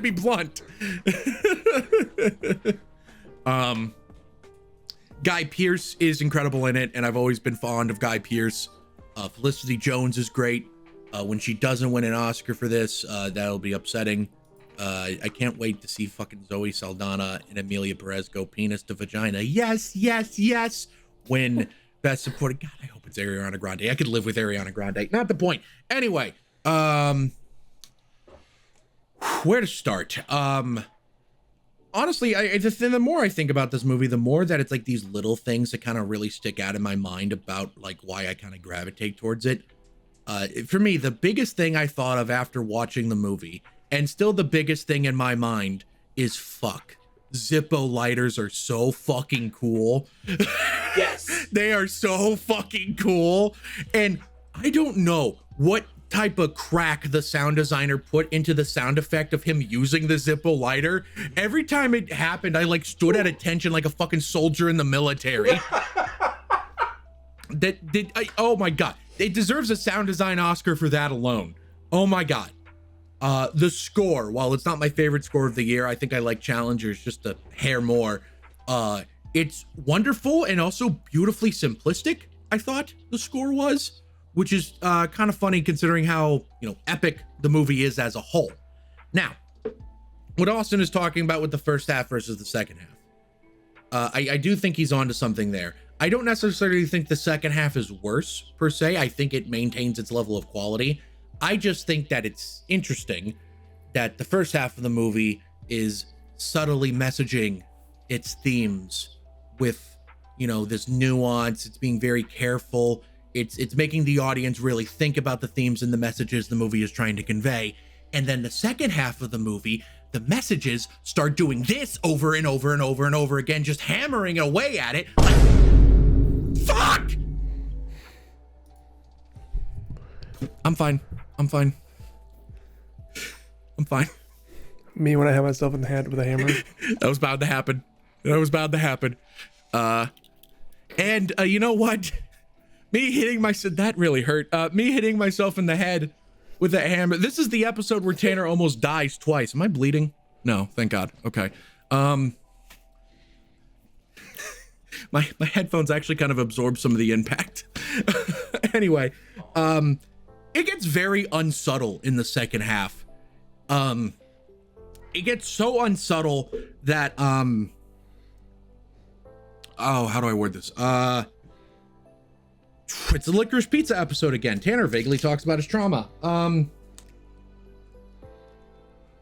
be blunt. Guy Pearce is incredible in it, and I've always been fond of Guy Pearce. Felicity Jones is great. When she doesn't win an Oscar for this, that'll be upsetting. I can't wait to see fucking Zoe Saldana and Amelia Perez go penis to vagina. Yes. Win Best Supporting. God, I hope it's Ariana Grande. I could live with Ariana Grande. Not the point. Anyway, where to start? Honestly, the more I think about this movie, the more that it's like these little things that kind of really stick out in my mind about like why I kind of gravitate towards it. For me, the biggest thing I thought of after watching the movie, and still the biggest thing in my mind, is fuck. Zippo lighters are so fucking cool. Yes. They are so fucking cool. And I don't know what type of crack the sound designer put into the sound effect of him using the Zippo lighter. Every time it happened, I like stood at attention like a fucking soldier in the military. Oh my God. It deserves a sound design Oscar for that alone. Oh my God. The score, while it's not my favorite score of the year, I think I like Challengers just a hair more. It's wonderful and also beautifully simplistic, I thought the score was, which is kind of funny considering how, epic the movie is as a whole. Now, what Austin is talking about with the first half versus the second half, I do think he's onto something there. I don't necessarily think the second half is worse, per se. I think it maintains its level of quality. I just think that it's interesting that the first half of the movie is subtly messaging its themes with, this nuance. It's being very careful. It's making the audience really think about the themes and the messages the movie is trying to convey. And then the second half of the movie, the messages start doing this over and over and over and over again, just hammering away at it. Like, fuck! I'm fine. Me when I have myself in the head with a hammer. That was bound to happen. And you know what? Me hitting myself, that really hurt. Me hitting myself in the head with a hammer. This is the episode where Tanner almost dies twice. Am I bleeding? No, thank God. Okay. My headphones actually kind of absorb some of the impact. Anyway, it gets very unsubtle in the second half. It gets so unsubtle that, how do I word this? It's a Licorice Pizza episode again. Tanner vaguely talks about his trauma.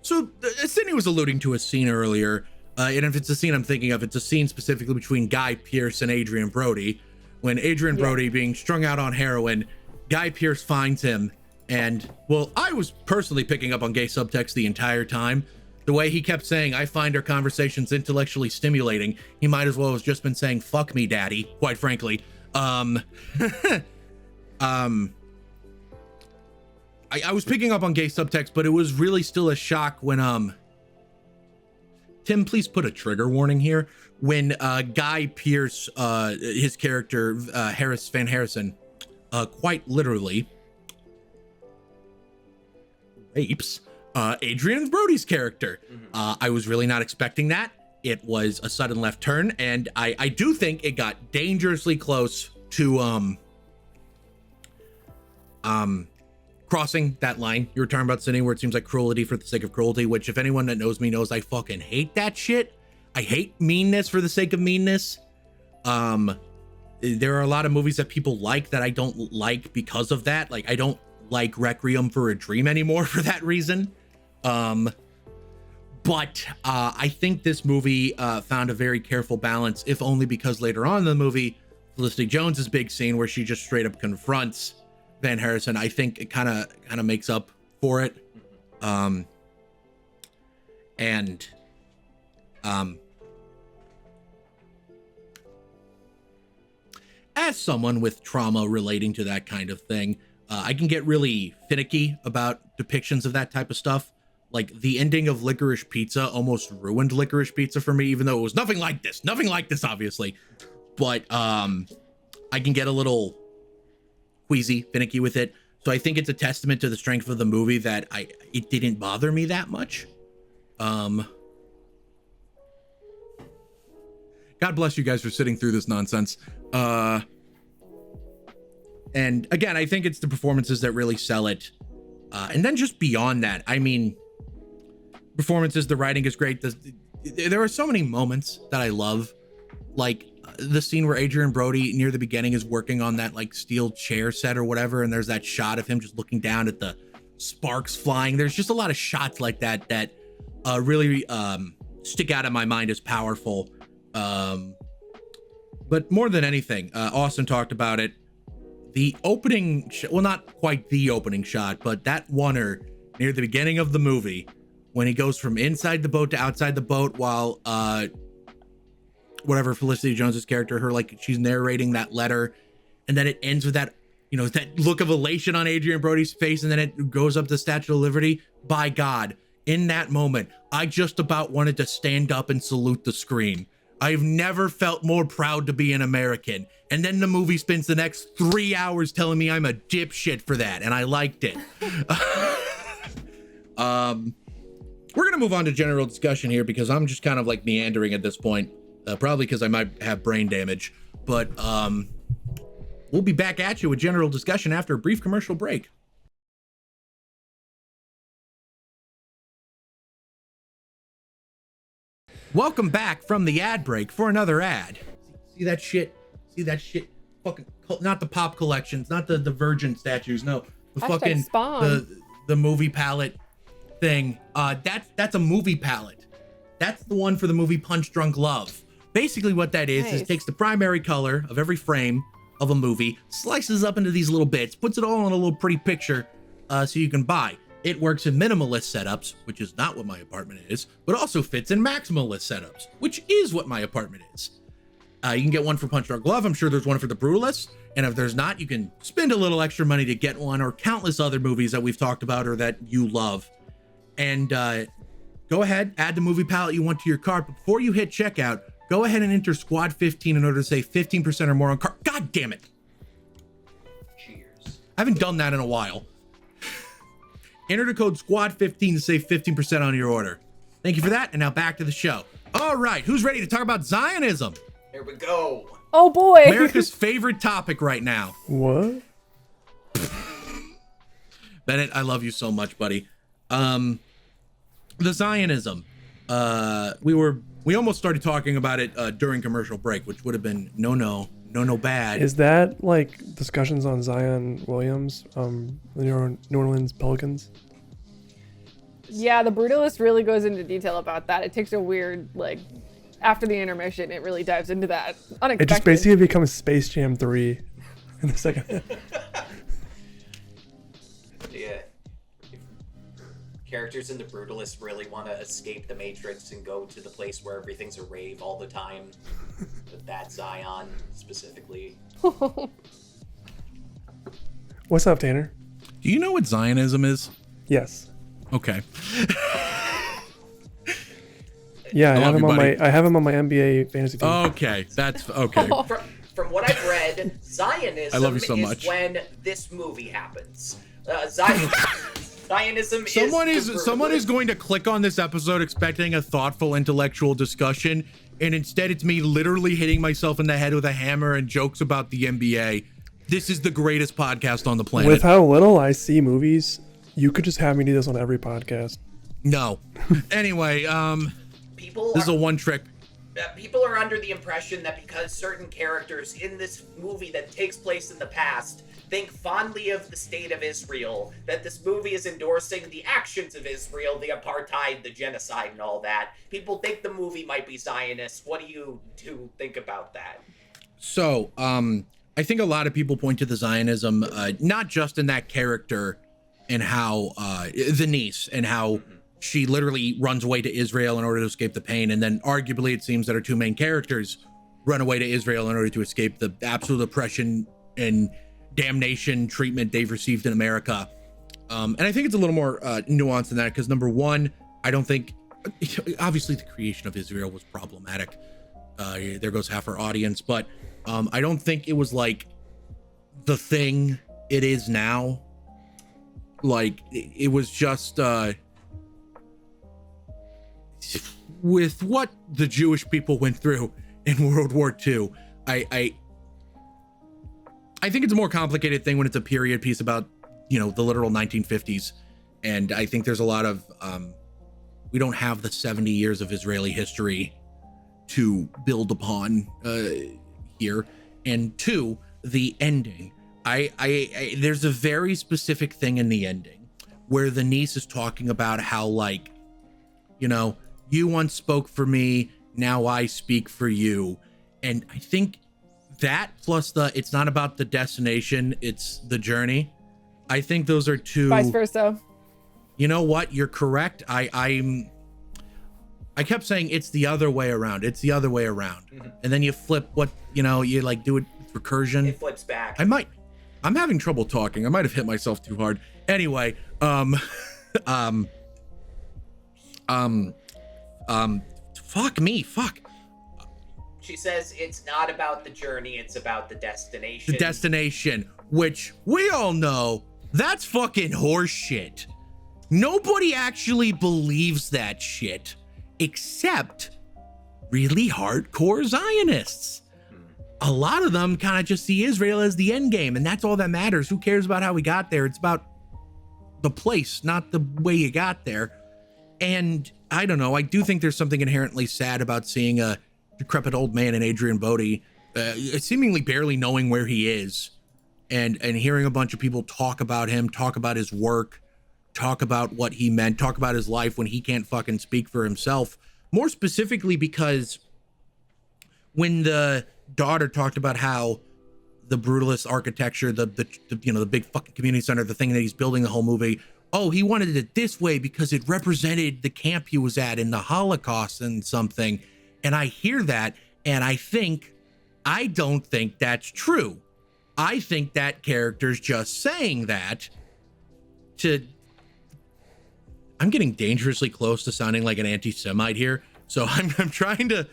So Sydney was alluding to a scene earlier, and if it's a scene I'm thinking of, it's a scene specifically between Guy Pearce and Adrian Brody. When Adrian Brody, being strung out on heroin, Guy Pearce finds him, and, well, I was personally picking up on gay subtext the entire time. The way he kept saying, I find our conversations intellectually stimulating, he might as well have just been saying, fuck me, daddy, quite frankly. I was picking up on gay subtext, but it was really still a shock when, Tim, please put a trigger warning here. When Guy Pearce, his character, Van Harrison, quite literally rapes Adrian Brody's character. I was really not expecting that. It was a sudden left turn, and I do think it got dangerously close to crossing that line you were talking about, Sydney, where it seems like cruelty for the sake of cruelty, which if anyone that knows me knows I fucking hate that shit. I hate meanness for the sake of meanness. There are a lot of movies that people like that I don't like because of that. Like, I don't like Requiem for a Dream anymore for that reason. But I think this movie found a very careful balance, if only because later on in the movie, Felicity Jones's big scene where she just straight up confronts Van Harrison, I think it kind of makes up for it. As someone with trauma relating to that kind of thing, I can get really finicky about depictions of that type of stuff. Like, the ending of Licorice Pizza almost ruined Licorice Pizza for me, even though it was nothing like this, obviously. But I can get a little queasy, finicky with it. So I think it's a testament to the strength of the movie that it didn't bother me that much. God bless you guys for sitting through this nonsense. And again, I think it's the performances that really sell it. And then just beyond that, I mean, performances, the writing is great. There are so many moments that I love, like the scene where Adrian Brody near the beginning is working on that like steel chair set or whatever, and there's that shot of him just looking down at the sparks flying. There's just a lot of shots like that that really stick out in my mind as powerful. But more than anything, Austin talked about it. The opening, well, not quite the opening shot, but that oneer near the beginning of the movie when he goes from inside the boat to outside the boat while whatever Felicity Jones's character, her, like, she's narrating that letter, and then it ends with that, you know, that look of elation on Adrian Brody's face, and then it goes up to Statue of Liberty. By God, in that moment, I just about wanted to stand up and salute the screen. I've never felt more proud to be an American. And then the movie spends the next 3 hours telling me I'm a dipshit for that, and I liked it. We're gonna move on to general discussion here because I'm just kind of like meandering at this point, probably because I might have brain damage. But we'll be back at you with general discussion after a brief commercial break. Welcome back from the ad break for another ad. See that shit? See that shit? Fucking, not the pop collections, not the Virgin statues. No, the fucking the movie palette thing. That's a movie palette. That's the one for the movie Punch Drunk Love. Basically, what that is it takes the primary color of every frame of a movie, slices up into these little bits, puts it all in a little pretty picture, so you can buy. It works in minimalist setups, which is not what my apartment is, but also fits in maximalist setups, which is what my apartment is. You can get one for Punch Drunk Love. I'm sure there's one for the Brutalist. And if there's not, you can spend a little extra money to get one, or countless other movies that we've talked about or that you love. And go ahead, add the movie palette you want to your cart. But before you hit checkout, go ahead and enter Squad 15 in order to save 15% or more on cart. God damn it. Cheers. I haven't done that in a while. Enter the code SQUAD15 to save 15% on your order. Thank you for that, and now back to the show. All right, who's ready to talk about Zionism? Here we go. Oh boy. America's favorite topic right now. What? Bennett, I love you so much, buddy. The Zionism. We almost started talking about it during commercial break, which would have been no bad. Is that like discussions on Zion Williams, the New Orleans Pelicans? Yeah, the Brutalist really goes into detail about that. It takes a weird, like, after the intermission, it really dives into that. Unexpected. It just basically becomes Space Jam 3 in the second half. Yeah. If characters in the Brutalist really want to escape the Matrix and go to the place where everything's a rave all the time, but that Zion specifically. What's up, Tanner? Do you know what Zionism is? Yes. Okay. Yeah, I love you, buddy. I have him on my NBA fantasy team. Okay, that's okay. From what I've read, Zionism I love you so is much. when this movie happens. Zionism Someone is is going to click on this episode expecting a thoughtful intellectual discussion, and instead it's me literally hitting myself in the head with a hammer and jokes about the NBA. This is the greatest podcast on the planet. With how little I see movies, you could just have me do this on every podcast. No. Anyway, this is a one trick. People are under the impression that because certain characters in this movie that takes place in the past think fondly of the state of Israel, that this movie is endorsing the actions of Israel, the apartheid, the genocide, and all that. People think the movie might be Zionist. What do you two think about that? So, I think a lot of people point to the Zionism, not just in that character and how the niece and how she literally runs away to Israel in order to escape the pain. And then arguably it seems that our two main characters run away to Israel in order to escape the absolute oppression and damnation treatment they've received in America. And I think it's a little more nuanced than that, because number one, I don't think, obviously the creation of Israel was problematic. There goes half our audience, but I don't think it was like the thing it is now. Like it was just, with what the Jewish people went through in World War II, I think it's a more complicated thing when it's a period piece about, you know, the literal 1950s. And I think there's a lot of, we don't have the 70 years of Israeli history to build upon here. And two, the ending. There's a very specific thing in the ending where the niece is talking about how, like, you know, you once spoke for me, now I speak for you. And I think that plus it's not about the destination, it's the journey. I think those are two. Vice versa. You know what? You're correct. I kept saying it's the other way around. It's the other way around. Mm-hmm. And then you flip what, you know, you like do it with recursion. It flips back. I'm having trouble talking. I might have hit myself too hard. Anyway, fuck me. She says it's not about the journey, it's about the destination. The destination, which we all know, that's fucking horseshit. Nobody actually believes that shit, except really hardcore Zionists. A lot of them kind of just see Israel as the end game, and that's all that matters. Who cares about how we got there? It's about the place, not the way you got there. And I don't know, I do think there's something inherently sad about seeing a decrepit old man in Adrian Brody, seemingly barely knowing where he is, and hearing a bunch of people talk about him, talk about his work, talk about what he meant, talk about his life when he can't fucking speak for himself. More specifically because when the daughter talked about how the Brutalist architecture, the you know, the big fucking community center, the thing that he's building the whole movie, oh, he wanted it this way because it represented the camp he was at in the Holocaust and something. And I hear that, and I don't think that's true. I think that character's just saying that I'm getting dangerously close to sounding like an anti-Semite here. So I'm trying to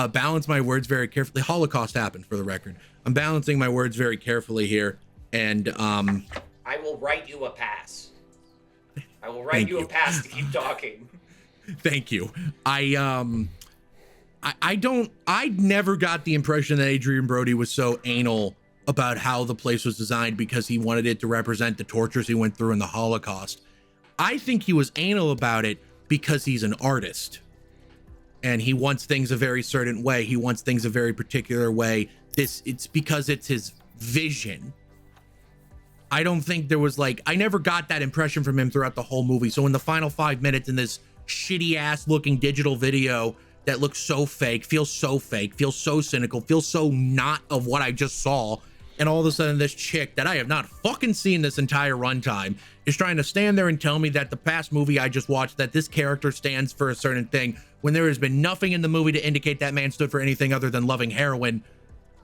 balance my words very carefully. Holocaust happened, for the record. I'm balancing my words very carefully here. And I will write you a pass. I will write you a pass to keep talking. Thank you. I never got the impression that Adrian Brody was so anal about how the place was designed because he wanted it to represent the tortures he went through in the Holocaust. I think he was anal about it because he's an artist and he wants things a very certain way. He wants things a very particular way. It's because it's his vision. I don't think there was I never got that impression from him throughout the whole movie. So in the final 5 minutes in this shitty ass looking digital video that looks so fake, feels so cynical, feels so not of what I just saw. And all of a sudden this chick that I have not fucking seen this entire runtime is trying to stand there and tell me that the past movie I just watched, that this character stands for a certain thing, when there has been nothing in the movie to indicate that man stood for anything other than loving heroin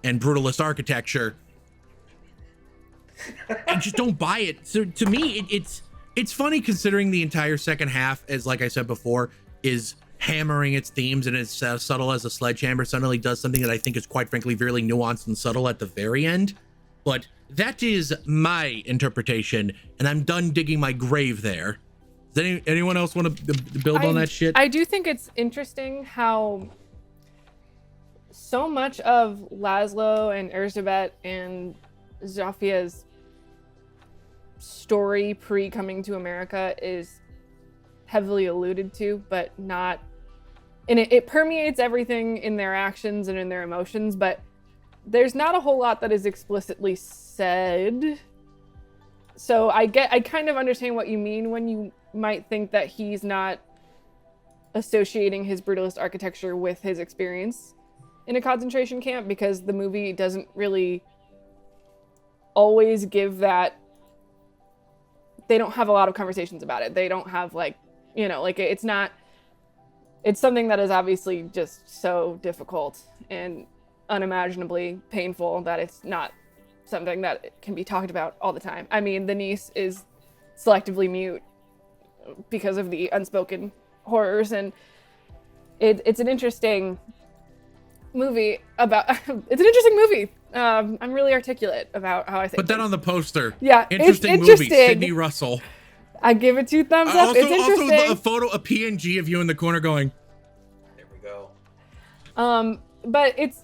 and brutalist architecture. I just don't buy it. So to me, it's funny considering the entire second half, as like I said before, is hammering its themes and it's subtle as a sledgehammer suddenly does something that I think is quite frankly very nuanced and subtle at the very end. But that is my interpretation, and I'm done digging my grave there. Does anyone else want to build on that shit? I do think it's interesting how so much of Laszlo and Erzsébet and Zsófia's story pre-coming to America is heavily alluded to, but not... And it permeates everything in their actions and in their emotions, but there's not a whole lot that is explicitly said. So I kind of understand what you mean when you might think that he's not associating his brutalist architecture with his experience in a concentration camp, because the movie doesn't really always give that. They don't have a lot of conversations about it. They don't have like, you know, like it's something that is obviously just so difficult and unimaginably painful that it's not something that can be talked about all the time. I mean, the niece is selectively mute because of the unspoken horrors, and it's an interesting movie about it's an interesting movie. I'm really articulate about how I think. Put that on the poster. Yeah, interesting it's movie. interesting. Sidney Russell. I give it 2 thumbs up. Also, It's interesting. a photo, a PNG of you in the corner going. There we go. But it's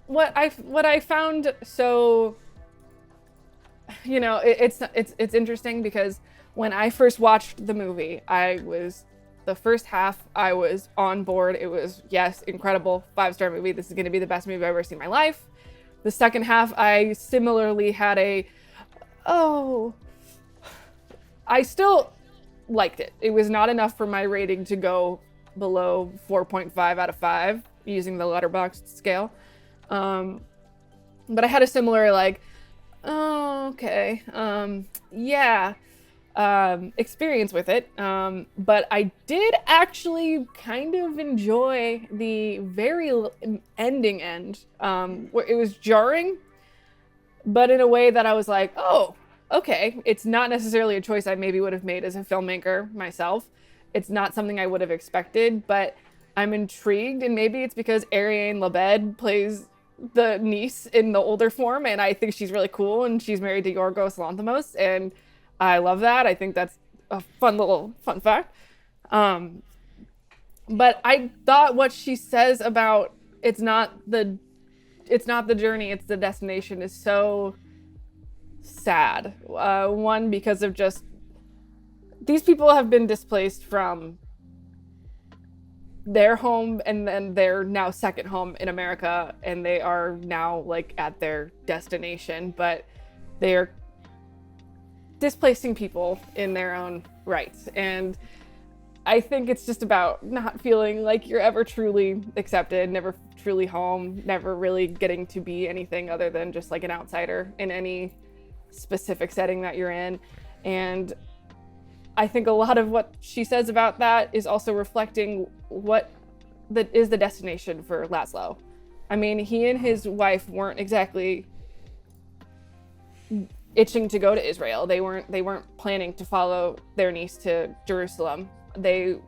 what I found so, you know, it's interesting because when I first watched the movie, the first half I was on board. It was, yes, incredible, 5-star movie. This is going to be the best movie I've ever seen in my life. The second half, I similarly had I still liked it. It was not enough for my rating to go below 4.5 out of 5 using the Letterboxd scale. But I had a similar experience with it. But I did actually kind of enjoy the very ending end, where it was jarring, but in a way that I was like, oh, okay, it's not necessarily a choice I maybe would have made as a filmmaker myself. It's not something I would have expected, but I'm intrigued, and maybe it's because Ariane Labed plays the niece in the older form, and I think she's really cool, and she's married to Yorgos Lanthimos, and I love that. I think that's a fun fact. But I thought what she says about it's not the journey, it's the destination is so sad. One, because of just these people have been displaced from their home and then their now second home in America, and they are now like at their destination, but they are displacing people in their own rights. And I think it's just about not feeling like you're ever truly accepted, never truly home, never really getting to be anything other than just like an outsider in any specific setting that you're in. And I think a lot of what she says about that is also reflecting what is the destination for Laszlo. I mean, he and his wife weren't exactly itching to go to Israel. They weren't planning to follow their niece to Jerusalem. That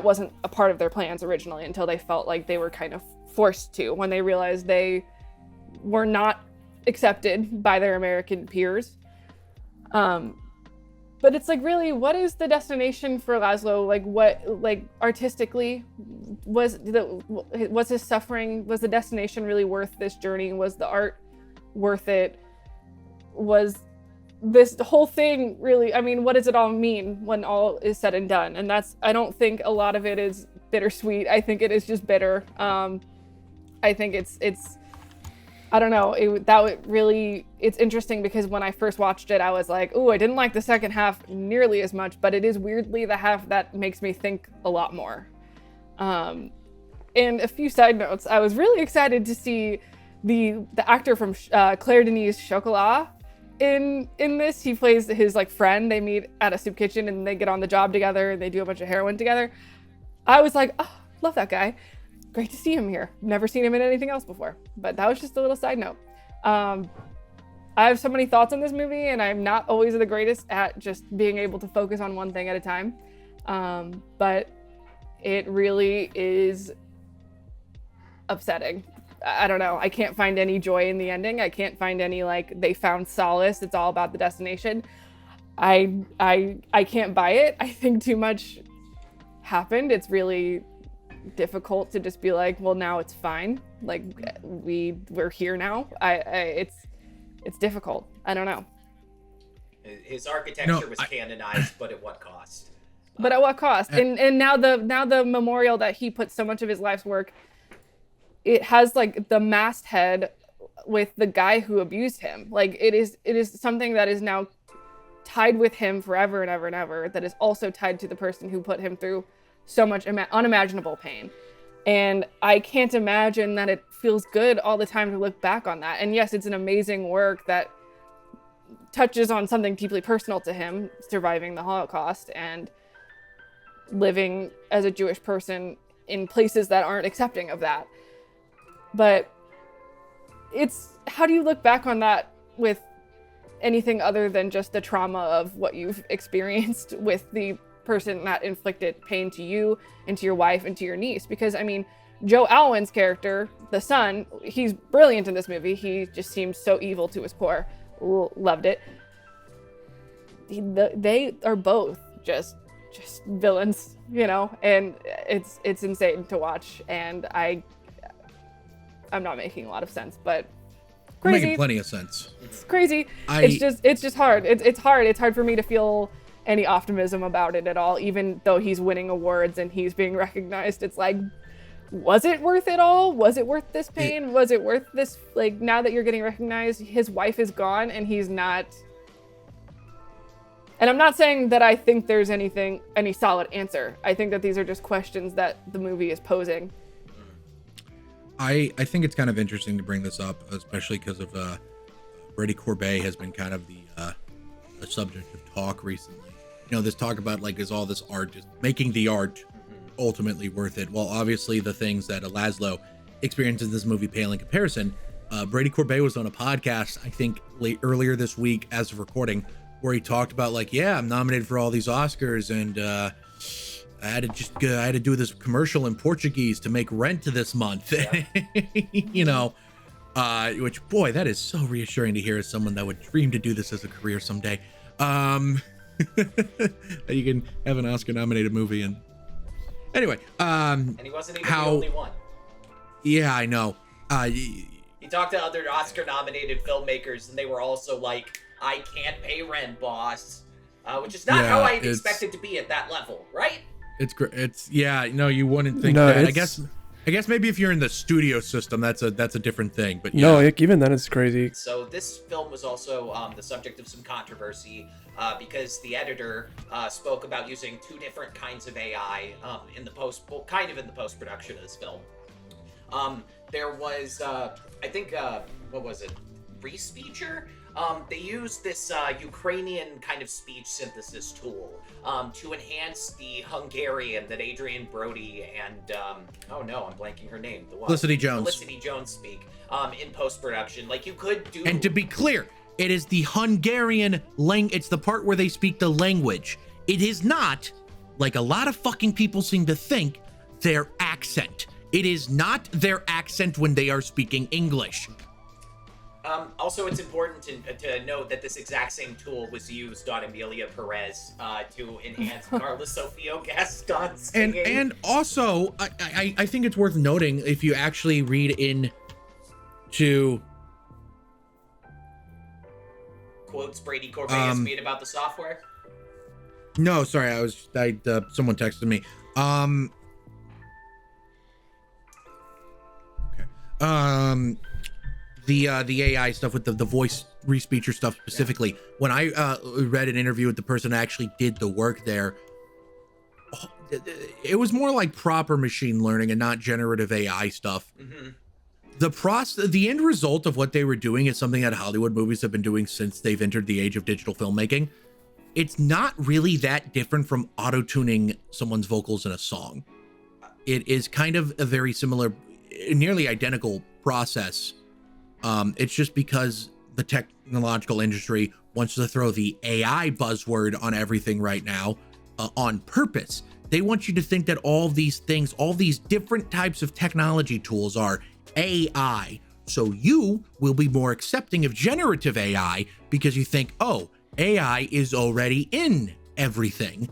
wasn't a part of their plans originally until they felt like they were kind of forced to, when they realized they were not accepted by their American peers. But it's like, really, what is the destination for Laszlo? Like, what, like, artistically, was his suffering, was the destination really worth this journey? Was the art worth it? Was this whole thing really, I mean, what does it all mean when all is said and done? And I don't think a lot of it is bittersweet. I think it is just bitter. I think it's I don't know, it's interesting because when I first watched it, I was like, oh, I didn't like the second half nearly as much, but it is weirdly the half that makes me think a lot more. And a few side notes, I was really excited to see the actor from Claire Denis Chocolat in this. He plays his like friend. They meet at a soup kitchen and they get on the job together and they do a bunch of heroin together. I was like, oh, love that guy. Great to see him here. Never seen him in anything else before, but that was just a little side note. I have so many thoughts on this movie, and I'm not always the greatest at just being able to focus on one thing at a time. But it really is upsetting. I don't know. I can't find any joy in the ending. I can't find any, like, they found solace. It's all about the destination. I can't buy it. I think too much happened. It's really difficult to just be like, well, now it's fine. Like, we're here now. It's difficult. I don't know. His architecture was canonized, but at what cost? But at what cost? And now the memorial that he put so much of his life's work, it has like the masthead with the guy who abused him. Like, it is something that is now tied with him forever and ever and ever, that is also tied to the person who put him through so much unimaginable pain. And I can't imagine that it feels good all the time to look back on that. And yes, it's an amazing work that touches on something deeply personal to him, surviving the Holocaust and living as a Jewish person in places that aren't accepting of that. But it's, how do you look back on that with anything other than just the trauma of what you've experienced with the person that inflicted pain to you and to your wife and to your niece? Because, I mean, Joe Alwyn's character, the son, he's brilliant in this movie. He just seems so evil to his core. Loved it. They are both just villains, you know, and it's insane to watch. And I'm not making a lot of sense, but crazy. Making plenty of sense. It's crazy. It's just hard. It's hard. It's hard for me to feel any optimism about it at all, even though he's winning awards and he's being recognized. It's like, was it worth it all? Was it worth this pain? Was it worth this? Like, now that you're getting recognized, his wife is gone and he's not. And I'm not saying that I think there's any solid answer. I think that these are just questions that the movie is posing. I think it's kind of interesting to bring this up, especially because of Brady Corbet has been kind of the subject of talk recently. You know, this talk about, like, is all this art, just making the art ultimately worth it? Well, obviously the things that Laszlo experienced in this movie pale in comparison. Brady Corbet was on a podcast, I think earlier this week as of recording, where he talked about, like, yeah, I'm nominated for all these Oscars, and I had to do this commercial in Portuguese to make rent this month. Yeah. You know, which, boy, that is so reassuring to hear as someone that would dream to do this as a career someday. You can have an Oscar nominated movie. And anyway, and he wasn't even the only one. Yeah, I know. He talked to other Oscar nominated filmmakers and they were also like, I can't pay rent, boss. Which is not how I'd expect it to be at that level, right? It's great. No, you wouldn't think that. I guess maybe if you're in the studio system, that's a different thing. But yeah. No, even then it's crazy. So this film was also the subject of some controversy because the editor spoke about using two different kinds of AI in the post-production of this film. There was, I think, what was it? Respeecher? They used this Ukrainian kind of speech synthesis tool to enhance the Hungarian that Adrian Brody and, oh no, I'm blanking her name. Felicity Jones. Felicity Jones speak in post-production. Like, you could do... And to be clear, it is the Hungarian it's the part where they speak the language. It is not, like a lot of fucking people seem to think, their accent. It is not their accent when they are speaking English. Also, it's important to note that this exact same tool was used on Emilia Perez to enhance Carla Sofia Gaston's singing. And also, I think it's worth noting, if you actually read into quotes Brady Corbet has made about the software. No, sorry, someone texted me. Okay. The AI stuff with the voice respeecher stuff specifically. Yeah. When I read an interview with the person that actually did the work there, it was more like proper machine learning and not generative AI stuff. Mm-hmm. The end result of what they were doing is something that Hollywood movies have been doing since they've entered the age of digital filmmaking. It's not really that different from auto-tuning someone's vocals in a song. It is kind of a very similar, nearly identical process. It's just because the technological industry wants to throw the AI buzzword on everything right now, on purpose. They want you to think that all these things, all these different types of technology tools are AI. So you will be more accepting of generative AI because you think, oh, AI is already in everything.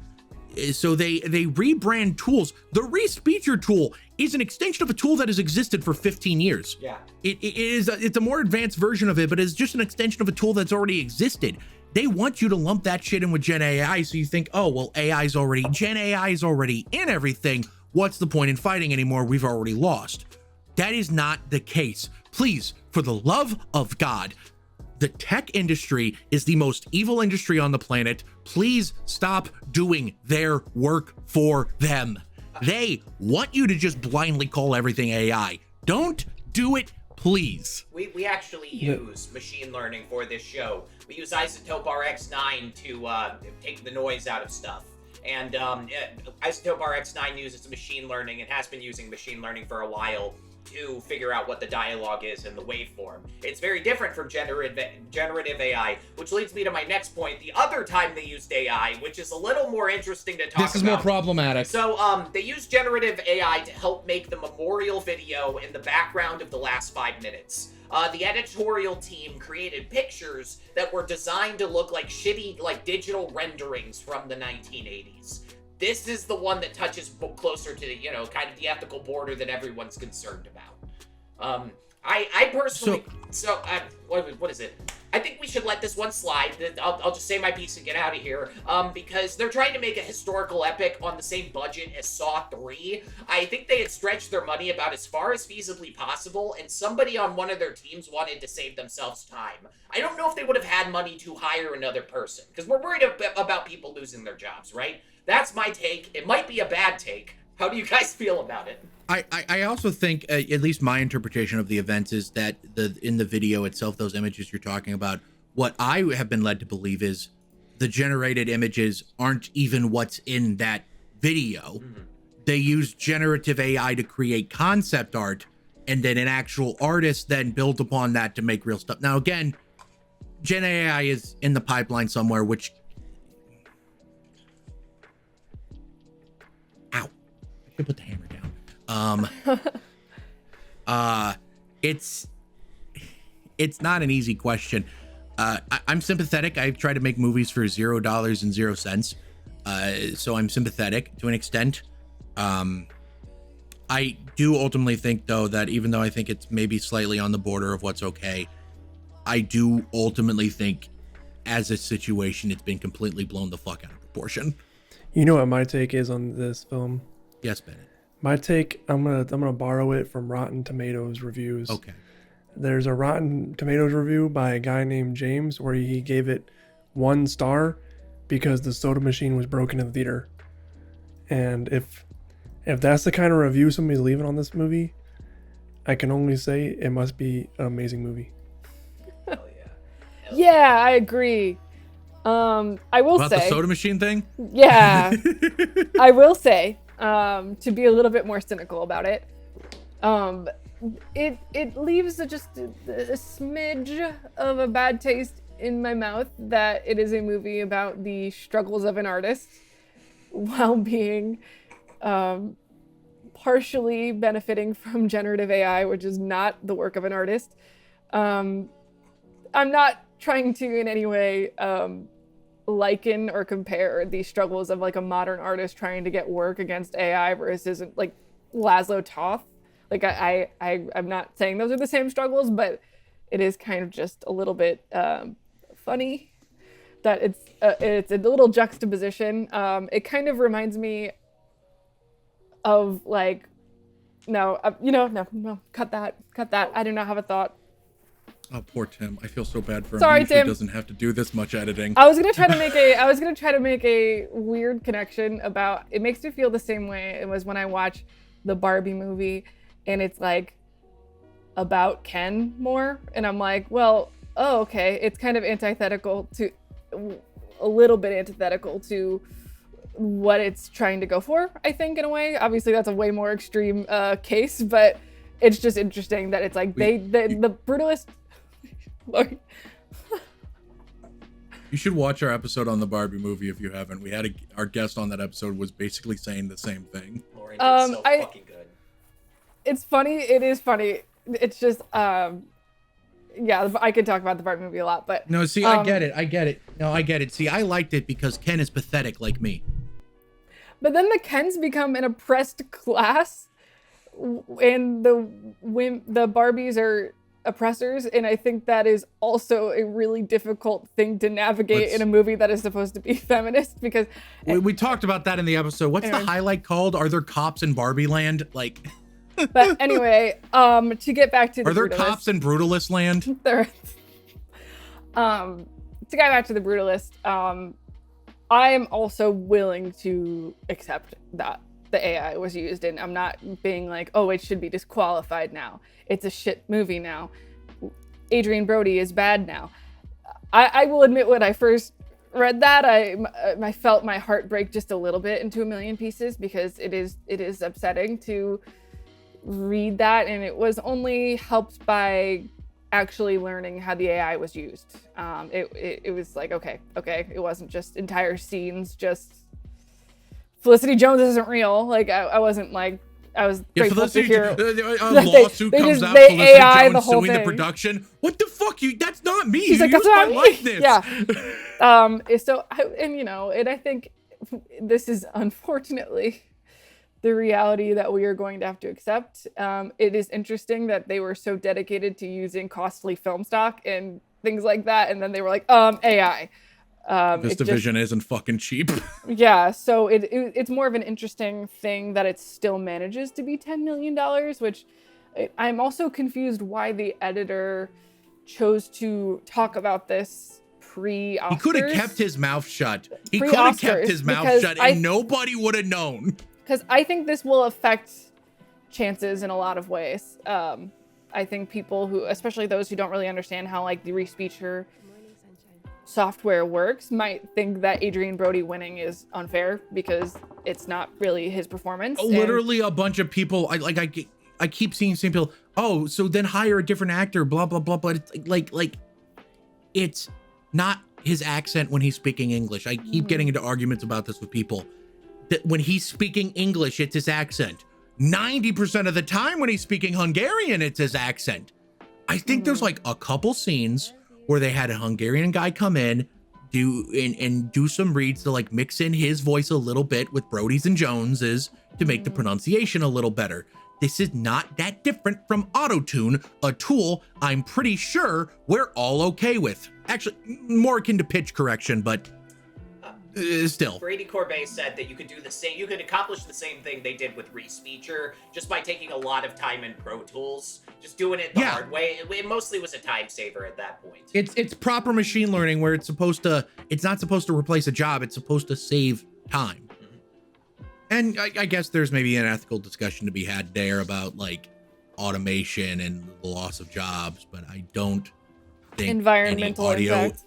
So they rebrand tools. The Respeecher tool is an extension of a tool that has existed for 15 years. Yeah. It's a more advanced version of it, but it's just an extension of a tool that's already existed. They want you to lump that shit in with Gen AI, so you think, oh, well, Gen AI is already in everything. What's the point in fighting anymore? We've already lost. That is not the case. Please, for the love of God, the tech industry is the most evil industry on the planet. Please stop doing their work for them. They want you to just blindly call everything AI. Don't do it, please. We actually use machine learning for this show. We use Isotope RX9 to take the noise out of stuff. And Isotope RX9 uses machine learning and has been using machine learning for a while to figure out what the dialogue is in the waveform. It's very different from generative AI, which leads me to my next point. The other time they used AI, which is a little more interesting to talk about. This is more problematic. So, they used generative AI to help make the memorial video in the background of the last 5 minutes. The editorial team created pictures that were designed to look like shitty, like digital renderings from the 1980s. This is the one that touches closer to the, kind of the ethical border that everyone's concerned about. I personally, what is it? I think we should let this one slide. I'll just say my piece and get out of here. Because they're trying to make a historical epic on the same budget as Saw 3. I think they had stretched their money about as far as feasibly possible, and somebody on one of their teams wanted to save themselves time. I don't know if they would have had money to hire another person, because we're worried about people losing their jobs, right? That's my take. It might be a bad take. How do you guys feel about it? I also think, at least my interpretation of the events is that in the video itself, those images you're talking about, what I have been led to believe is the generated images aren't even what's in that video. Mm-hmm. They use generative AI to create concept art, and then an actual artist then built upon that to make real stuff. Now, again, Gen AI is in the pipeline somewhere, which... Ow. I could put the hammer down. It's not an easy question. I'm sympathetic. I try to make movies for $0 and 0 cents. So I'm sympathetic to an extent. I do ultimately think, though, that even though I think it's maybe slightly on the border of what's okay, I do ultimately think as a situation, it's been completely blown the fuck out of proportion. You know what my take is on this film? Yes, Bennett. My take, I'm gonna borrow it from Rotten Tomatoes reviews. Okay. There's a Rotten Tomatoes review by a guy named James where he gave it 1 star because the soda machine was broken in the theater. And if that's the kind of review somebody's leaving on this movie, I can only say it must be an amazing movie. Hell yeah. Yeah, I agree. I will say about the soda machine thing. Yeah, I will say. To be a little bit more cynical about it, it leaves just a smidge of a bad taste in my mouth that it is a movie about the struggles of an artist while being partially benefiting from generative AI, which is not the work of an artist. I'm not trying to in any way liken or compare the struggles of like a modern artist trying to get work against AI versus like Laszlo Toth. Like I'm not saying those are the same struggles, but it is kind of just a little bit funny that it's a little juxtaposition. It kind of reminds me of like, no, cut that. I do not have a thought. Oh, poor Tim. I feel so bad for him. Sorry, Tim. He doesn't have to do this much editing. I was gonna try to make a weird connection about. It makes me feel the same way it was when I watched the Barbie movie, and it's like about Ken more, and I'm like, well, oh, okay. It's kind of a little bit antithetical to what it's trying to go for. I think in a way. Obviously, that's a way more extreme case, but it's just interesting that it's like the Brutalist. You should watch our episode on the Barbie movie if you haven't. We had our guest on that episode was basically saying the same thing. Lauren did so fucking good. It's funny. It is funny. It's just, yeah, I could talk about the Barbie movie a lot, but no, see, I get it. No, I get it. See, I liked it because Ken is pathetic like me. But then the Kens become an oppressed class, and the Barbies are oppressors, and I think that is also a really difficult thing to navigate in a movie that is supposed to be feminist, because we talked about that in the episode. What's the highlight called? Are there cops in Barbie Land? Like, but anyway, to get back to the are there Brutalist, cops in Brutalist Land? There. To get back to the Brutalist, I am also willing to accept that the AI was used, and I'm not being like, oh, it should be disqualified now. It's a shit movie now. Adrian Brody is bad now. I will admit, when I first read that, I felt my heart break just a little bit into a million pieces, because it is upsetting to read that, and it was only helped by actually learning how the AI was used. It was like, okay, it wasn't just entire scenes, just Felicity Jones isn't real. Like, I wasn't like, I was grateful to hear a lawsuit comes out, Felicity AI Jones the whole suing thing. the production. What the fuck? That's not me. She's You like, that's used my not me. likeness. Yeah. So, and I think this is unfortunately the reality that we are going to have to accept. It is interesting that they were so dedicated to using costly film stock and things like that, and then they were like, AI. This division isn't fucking cheap. Yeah, so it's more of an interesting thing that it still manages to be $10 million, which I'm also confused why the editor chose to talk about this pre-Oscars. He could have kept his mouth shut. He could have kept his mouth shut, and nobody would have known. Because I think this will affect chances in a lot of ways. I think people who, especially those who don't really understand how like the re-speecher software works, might think that Adrian Brody winning is unfair because it's not really his performance. Literally a bunch of people, I keep seeing same people, oh, so then hire a different actor, blah, blah, blah, but it's like it's not his accent when he's speaking English. I keep getting into arguments about this with people. That when he's speaking English, it's his accent. 90% of the time when he's speaking Hungarian, it's his accent. I think there's like a couple scenes where they had a Hungarian guy come in, do some reads to like mix in his voice a little bit with Brody's and Jones's to make the pronunciation a little better. This is not that different from Auto-Tune, a tool I'm pretty sure we're all okay with. Actually, more akin to pitch correction, but still. Brady Corbet said that you could do the same, you could accomplish the same thing they did with re-speecher just by taking a lot of time in Pro Tools, just doing it the hard way. It mostly was a time saver at that point. It's proper machine learning where it's not supposed to replace a job, it's supposed to save time. And I guess there's maybe an ethical discussion to be had there about like automation and the loss of jobs, but I don't think environmental impact.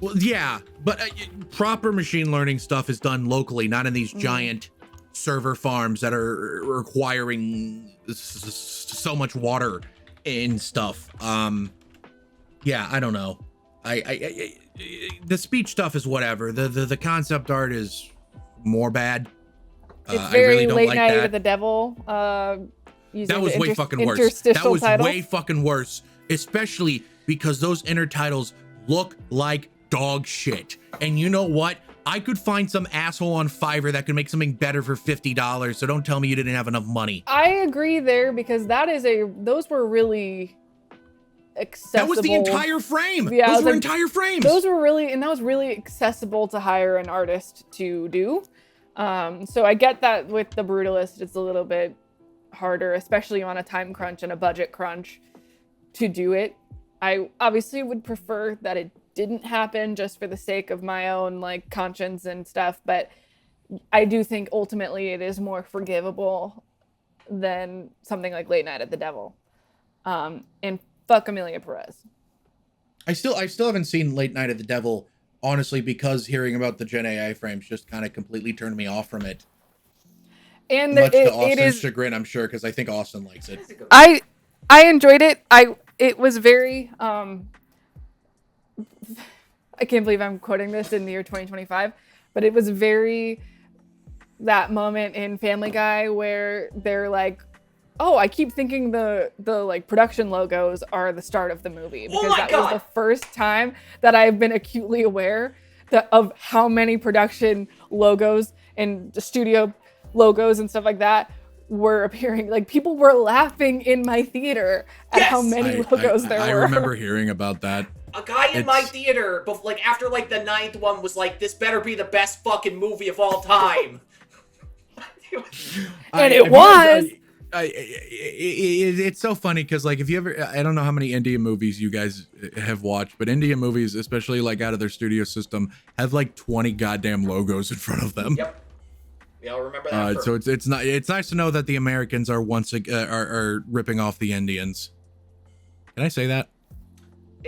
Well, yeah, but proper machine learning stuff is done locally, not in these giant server farms that are requiring so much water and stuff. Yeah, I don't know. I the speech stuff is whatever. The concept art is more bad. It's very I really don't Late like Night that. with the Devil. That was way fucking worse. That was way fucking worse, especially because those intertitles look like dog shit. And you know what? I could find some asshole on Fiverr that could make something better for $50. So don't tell me you didn't have enough money. I agree there, because those were really accessible. That was the entire frame. Yeah, those were entire frames. Those were really, and that was really accessible to hire an artist to do. So I get that with the Brutalist, it's a little bit harder, especially on a time crunch and a budget crunch to do it. I obviously would prefer that it didn't happen just for the sake of my own like conscience and stuff, but I do think ultimately it is more forgivable than something like Late Night at the Devil. And fuck Amelia Perez. I still haven't seen Late Night at the Devil, honestly, because hearing about the Gen AI frames just kind of completely turned me off from it. And much to Austin's chagrin, I'm sure, because I think Austin likes it. I enjoyed it. It was very I can't believe I'm quoting this in the year 2025, but it was very that moment in Family Guy where they're like, oh, I keep thinking the like production logos are the start of the movie, because that was the first time that I've been acutely aware of how many production logos and studio logos and stuff like that were appearing. Like, people were laughing in my theater at how many logos there were. I remember hearing about that. A guy in my theater, but like after like the 9th one, was like, "This better be the best fucking movie of all time." And it was. It's so funny because, like, if you ever, I don't know how many Indian movies you guys have watched, but Indian movies, especially like out of their studio system, have like 20 goddamn logos in front of them. Yep. We all remember that. So it's nice to know that the Americans are are ripping off the Indians. Can I say that?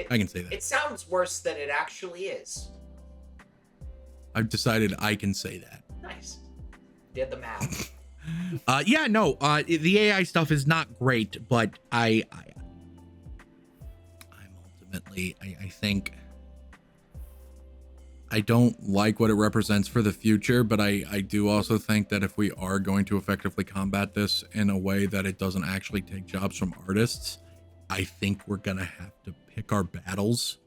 I can say that. It sounds worse than it actually is. I've decided I can say that. Nice. Did the math. The AI stuff is not great, but I'm ultimately, I think I don't like what it represents for the future, but I do also think that if we are going to effectively combat this in a way that it doesn't actually take jobs from artists, I think we're gonna have to pick our battles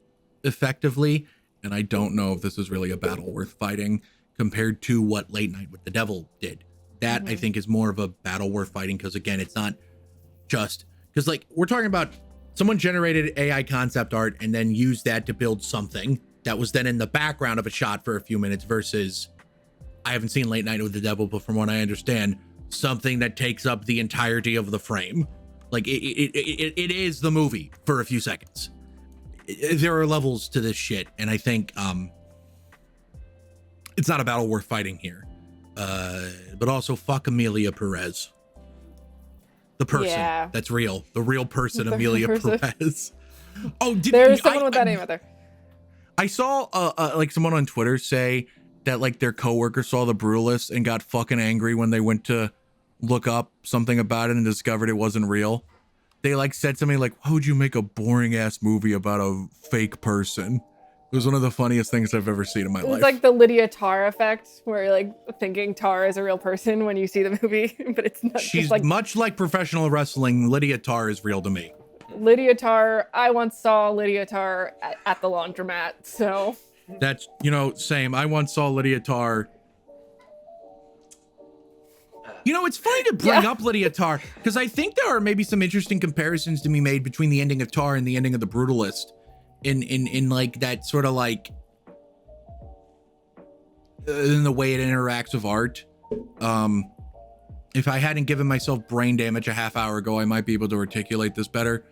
effectively. And I don't know if this is really a battle worth fighting compared to what Late Night with the Devil did. That I think is more of a battle worth fighting, because again, it's not just because, like, we're talking about someone generated AI concept art and then used that to build something that was then in the background of a shot for a few minutes, versus, I haven't seen Late Night with the Devil, but from what I understand, something that takes up the entirety of the frame. Like, it is the movie for a few seconds. There are levels to this shit, and I think it's not a battle worth fighting here. But also, fuck Amelia Perez. The person that's real. The real person, Amelia Perez. Oh, there's someone with that name out there. I saw like someone on Twitter say that like their coworker saw The Brutalist and got fucking angry when they went to look up something about it and discovered it wasn't real. They like said something like, "Why would you make a boring ass movie about a fake person?" It was one of the funniest things I've ever seen in my life. It's like the Lydia Tarr effect, where you're like thinking Tarr is a real person when you see the movie, but it's not. She's like, much like professional wrestling. Lydia Tarr is real to me. Lydia Tarr, I once saw Lydia Tarr at the laundromat, so. That's, same. I once saw Lydia Tarr. It's funny to bring up Lydia Tarr, because I think there are maybe some interesting comparisons to be made between the ending of Tarr and the ending of The Brutalist. In like that sort of like in the way it interacts with art. If I hadn't given myself brain damage a half hour ago, I might be able to articulate this better.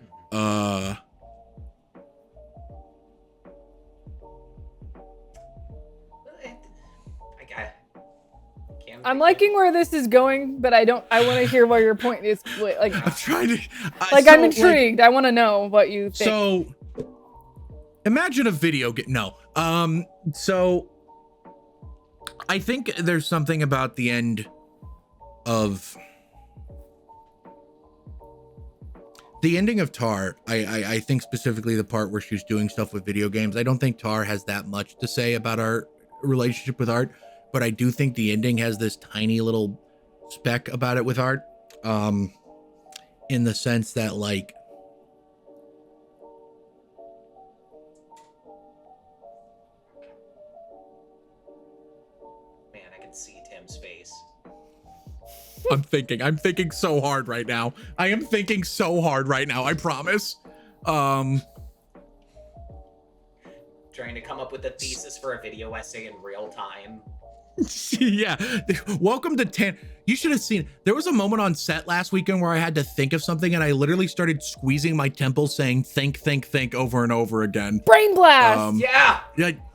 I'm liking where this is going, but I want to hear where your point is. Like, I'm trying to. I'm intrigued. I want to know what you think. So, imagine a video game. No. So, I think there's something about the end of the ending of Tar. I think specifically the part where she's doing stuff with video games. I don't think Tar has that much to say about our relationship with art, but I do think the ending has this tiny little speck about it with art, in the sense that, like, man, I can see Tim's face. I'm thinking so hard right now. I am thinking so hard right now, I promise. Trying to come up with a thesis for a video essay in real time. Yeah, welcome to 10. You should have seen, there was a moment on set last weekend where I had to think of something and I literally started squeezing my temples saying think over and over again. Brain blast. Yeah,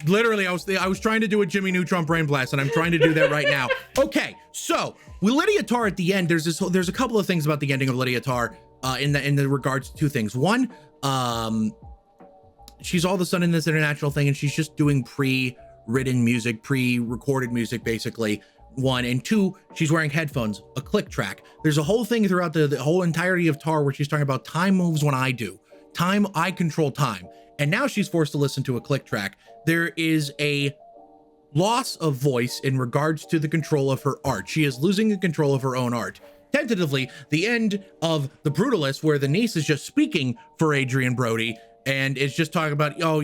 literally I was trying to do a Jimmy Neutron brain blast, and I'm trying to do that right now. Okay, so with Lydia Tarr at the end, there's a couple of things about the ending of Lydia Tarr in the regards to two things. One, she's all of a sudden in this international thing and she's just doing pre-written music, pre-recorded music, basically. One, and two, she's wearing headphones, a click track. There's a whole thing throughout the whole entirety of Tar where she's talking about time moves when I do. I control time. and now she's forced to listen to a click track. There is a loss of voice in regards to the control of her art. She is losing the control of her own art. Tentatively, the end of The Brutalist, where the niece is just speaking for Adrian Brody and is just talking about, oh,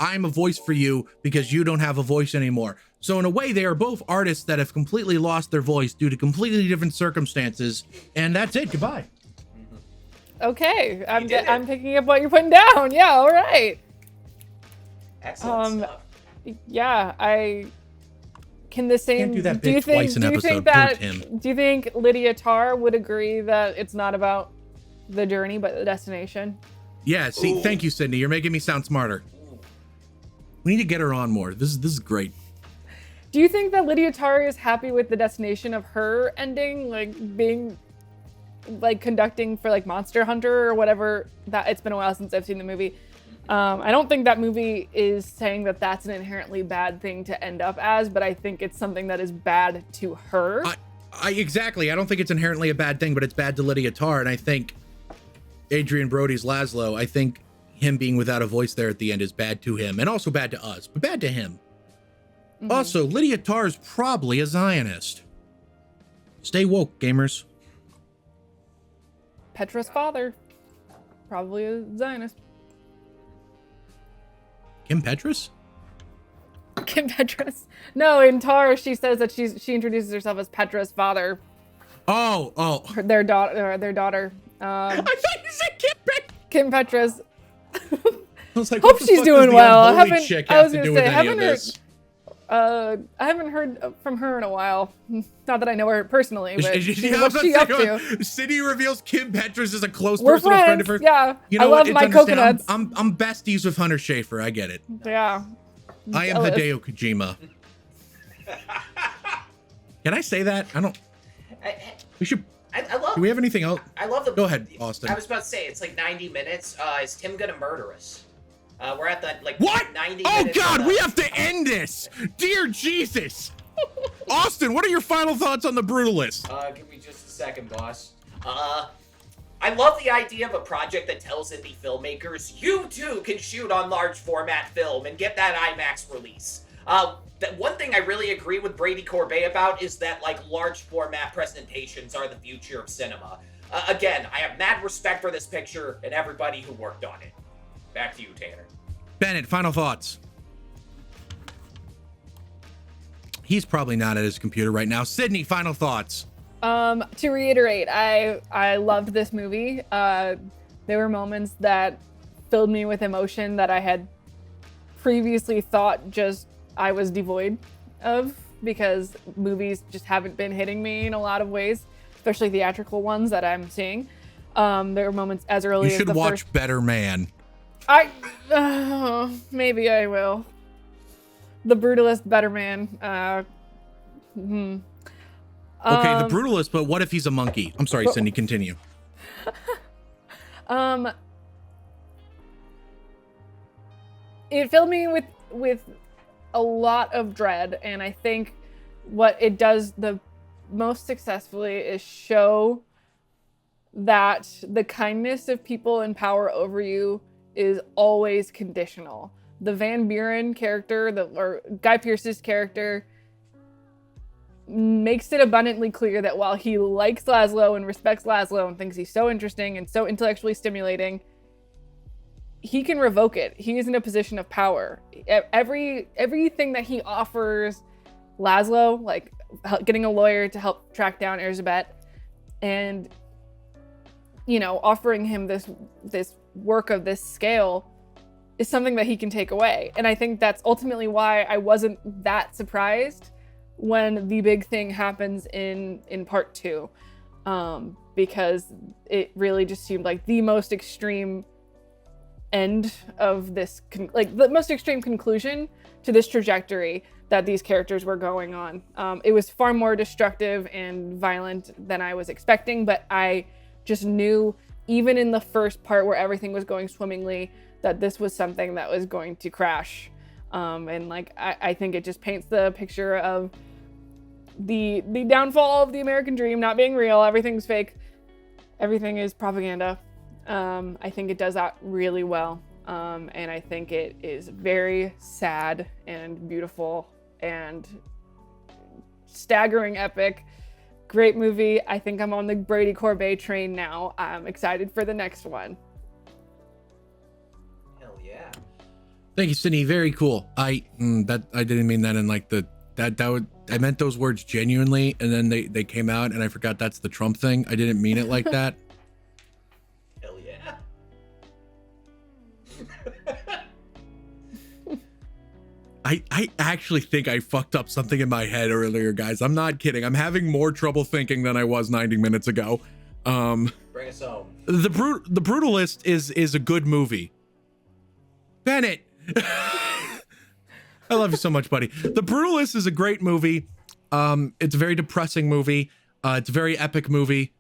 I'm a voice for you because you don't have a voice anymore. So in a way, they are both artists that have completely lost their voice due to completely different circumstances. And that's it. Goodbye. Okay, I'm picking up what you're putting down. Yeah, all right. Excellent stuff. Yeah, I can the same. Can't do that do you bit think? twice an Do you episode. think that? Poor Tim. Do you think Lydia Tarr would agree that it's not about the journey but the destination? Yeah. See, thank you, Sydney. You're making me sound smarter. We need to get her on more. This is great. Do you think that Lydia Tarr is happy with the destination of her ending, like being, like conducting for like Monster Hunter or whatever? That it's been a while since I've seen the movie. I don't think that movie is saying that that's an inherently bad thing to end up as, but I think it's something that is bad to her. Exactly. I don't think it's inherently a bad thing, but it's bad to Lydia Tarr. And I think Adrian Brody's Laszlo, I think him being without a voice there at the end is bad to him and also bad to us, but bad to him. Mm-hmm. Also, Lydia Tarr is probably a Zionist. Stay woke, gamers. Petra's father, probably a Zionist. Kim Petras? Kim Petras. No, in Tar, she says that she introduces herself as Petra's father. Oh. Their daughter. I thought you said Kim Petras. Kim Petras. I was like, Hope what the she's fuck doing does the well. I unholy haven't. chick I have was to gonna do say, with any of this? I haven't heard from her in a while. Not that I know her personally, but Is she- what's she up to? Sydney reveals Kim Petras is a close We're personal friend of friends. hers. Yeah, You know I what? love It's my understand- coconuts. I'm besties with Hunter Schafer. I get it. Yeah. I am Jealous. Hideo Kojima. Can I say that? I don't. We should. I love. Do we have anything else? I love the. Go ahead, Austin. I was about to say it's like 90 minutes. Is Tim gonna murder us? We're at the like What? 90 Oh minutes. God, we have to end this. Dear Jesus. Austin, what are your final thoughts on The Brutalist? Give me just a second, boss. I love the idea of a project that tells indie filmmakers, you too can shoot on large format film and get that IMAX release. That one thing I really agree with Brady Corbet about is that like large format presentations are the future of cinema. Again, I have mad respect for this picture and everybody who worked on it. Back to you, Tanner. Bennett, final thoughts. He's probably not at his computer right now. Sydney, final thoughts. To reiterate, I loved this movie. There were moments that filled me with emotion that I had previously thought just I was devoid of, because movies just haven't been hitting me in a lot of ways, especially theatrical ones that I'm seeing. There were moments as early You as should the watch first... Better Man. Maybe I will. The Brutalist, Better Man. Okay, The Brutalist, but what if he's a monkey? I'm sorry, Cindy, continue. It filled me with a lot of dread, and I think what it does the most successfully is show that the kindness of people in power over you is always conditional. The Van Buren character, or Guy Pearce's character, makes it abundantly clear that while he likes Laszlo and respects Laszlo and thinks he's so interesting and so intellectually stimulating, he can revoke it. He is in a position of power. Everything that he offers Laszlo, like getting a lawyer to help track down Erzsébet, and offering him this work of this scale, is something that he can take away. And I think that's ultimately why I wasn't that surprised when the big thing happens in part 2, because it really just seemed like the most extreme end of this, the most extreme conclusion to this trajectory that these characters were going on. It was far more destructive and violent than I was expecting, but I just knew, even in the first part where everything was going swimmingly, that this was something that was going to crash. And I think it just paints the picture of the downfall of the American dream not being real. Everything's fake. Everything is propaganda. I think it does that really well. And I think it is very sad and beautiful and staggering epic. Great movie. I think I'm on the Brady Corbet train now. I'm excited for the next one. Hell yeah. Thank you, Sydney. Very cool. I didn't mean that in like I meant those words genuinely, and then they came out and I forgot that's the Trump thing. I didn't mean it like that. Hell yeah. I actually think I fucked up something in my head earlier, guys. I'm not kidding. I'm having more trouble thinking than I was 90 minutes ago. Bring us home. The Brutalist is a good movie. Bennett. I love you so much, buddy. The Brutalist is a great movie. It's a very depressing movie. It's a very epic movie,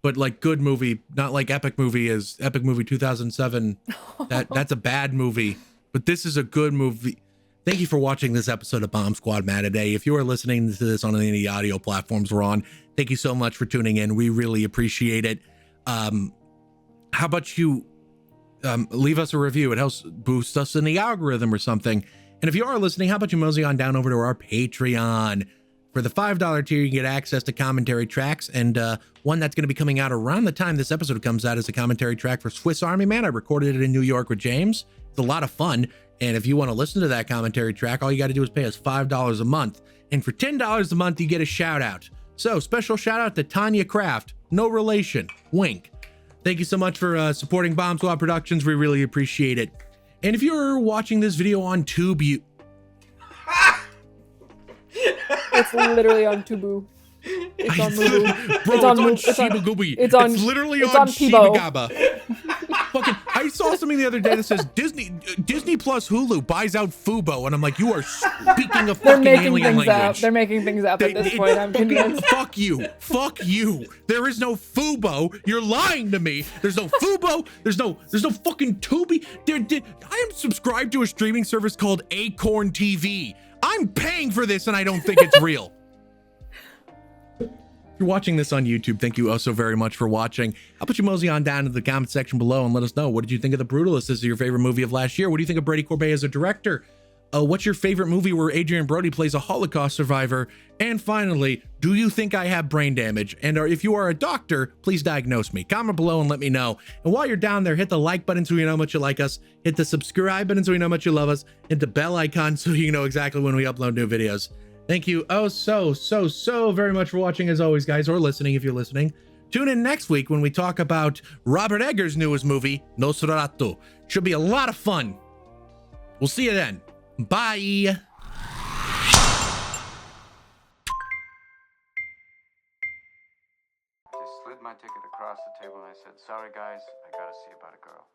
but like good movie, not like epic movie is Epic Movie 2007. That's a bad movie, but this is a good movie. Thank you for watching this episode of Bomb Squad Matinee. If you are listening to this on any of the audio platforms we're on, thank you so much for tuning in. We really appreciate it. How about you leave us a review? It helps boost us in the algorithm or something. And if you are listening, how about you mosey on down over to our Patreon? For the $5 tier, you can get access to commentary tracks, and one that's going to be coming out around the time this episode comes out is a commentary track for Swiss Army Man. I recorded it in New York with James. It's a lot of fun. And if you want to listen to that commentary track, all you got to do is pay us $5 a month. And for $10 a month, you get a shout out. So special shout out to Tanya Kraft. No relation. Wink. Thank you so much for supporting Bomb Squad Productions. We really appreciate it. And if you're watching this video on Tube, It's literally on Tubu. It's on Mubu. Bro, it's on Shibagooby. It's literally on Pibo. Shibagaba. Fucking, I saw something the other day that says Disney Plus Hulu buys out Fubo, and I'm like, you are speaking a fucking alien language. They're making things up at this point. I'm convinced. Fuck you. There is no Fubo. You're lying to me. There's no Fubo. There's no fucking Tubi. I am subscribed to a streaming service called Acorn TV. I'm paying for this, and I don't think it's real. If you're watching this on YouTube, thank you also very much for watching. How about you mosey on down to the comment section below and let us know, what did you think of The Brutalist? This is your favorite movie of last year. What do you think of Brady Corbet as a director? What's your favorite movie where Adrian Brody plays a Holocaust survivor? And finally, do you think I have brain damage? And if you are a doctor, please diagnose me. Comment below and let me know. And while you're down there, hit the like button so you know how much you like us. Hit the subscribe button so you know how much you love us. Hit the bell icon so you know exactly when we upload new videos. Thank you so very much for watching, as always, guys, or listening if you're listening. Tune in next week when we talk about Robert Eggers' newest movie, Nosferatu. Should be a lot of fun. We'll see you then. Bye. I slid my ticket across the table and I said, sorry guys, I gotta see about a girl.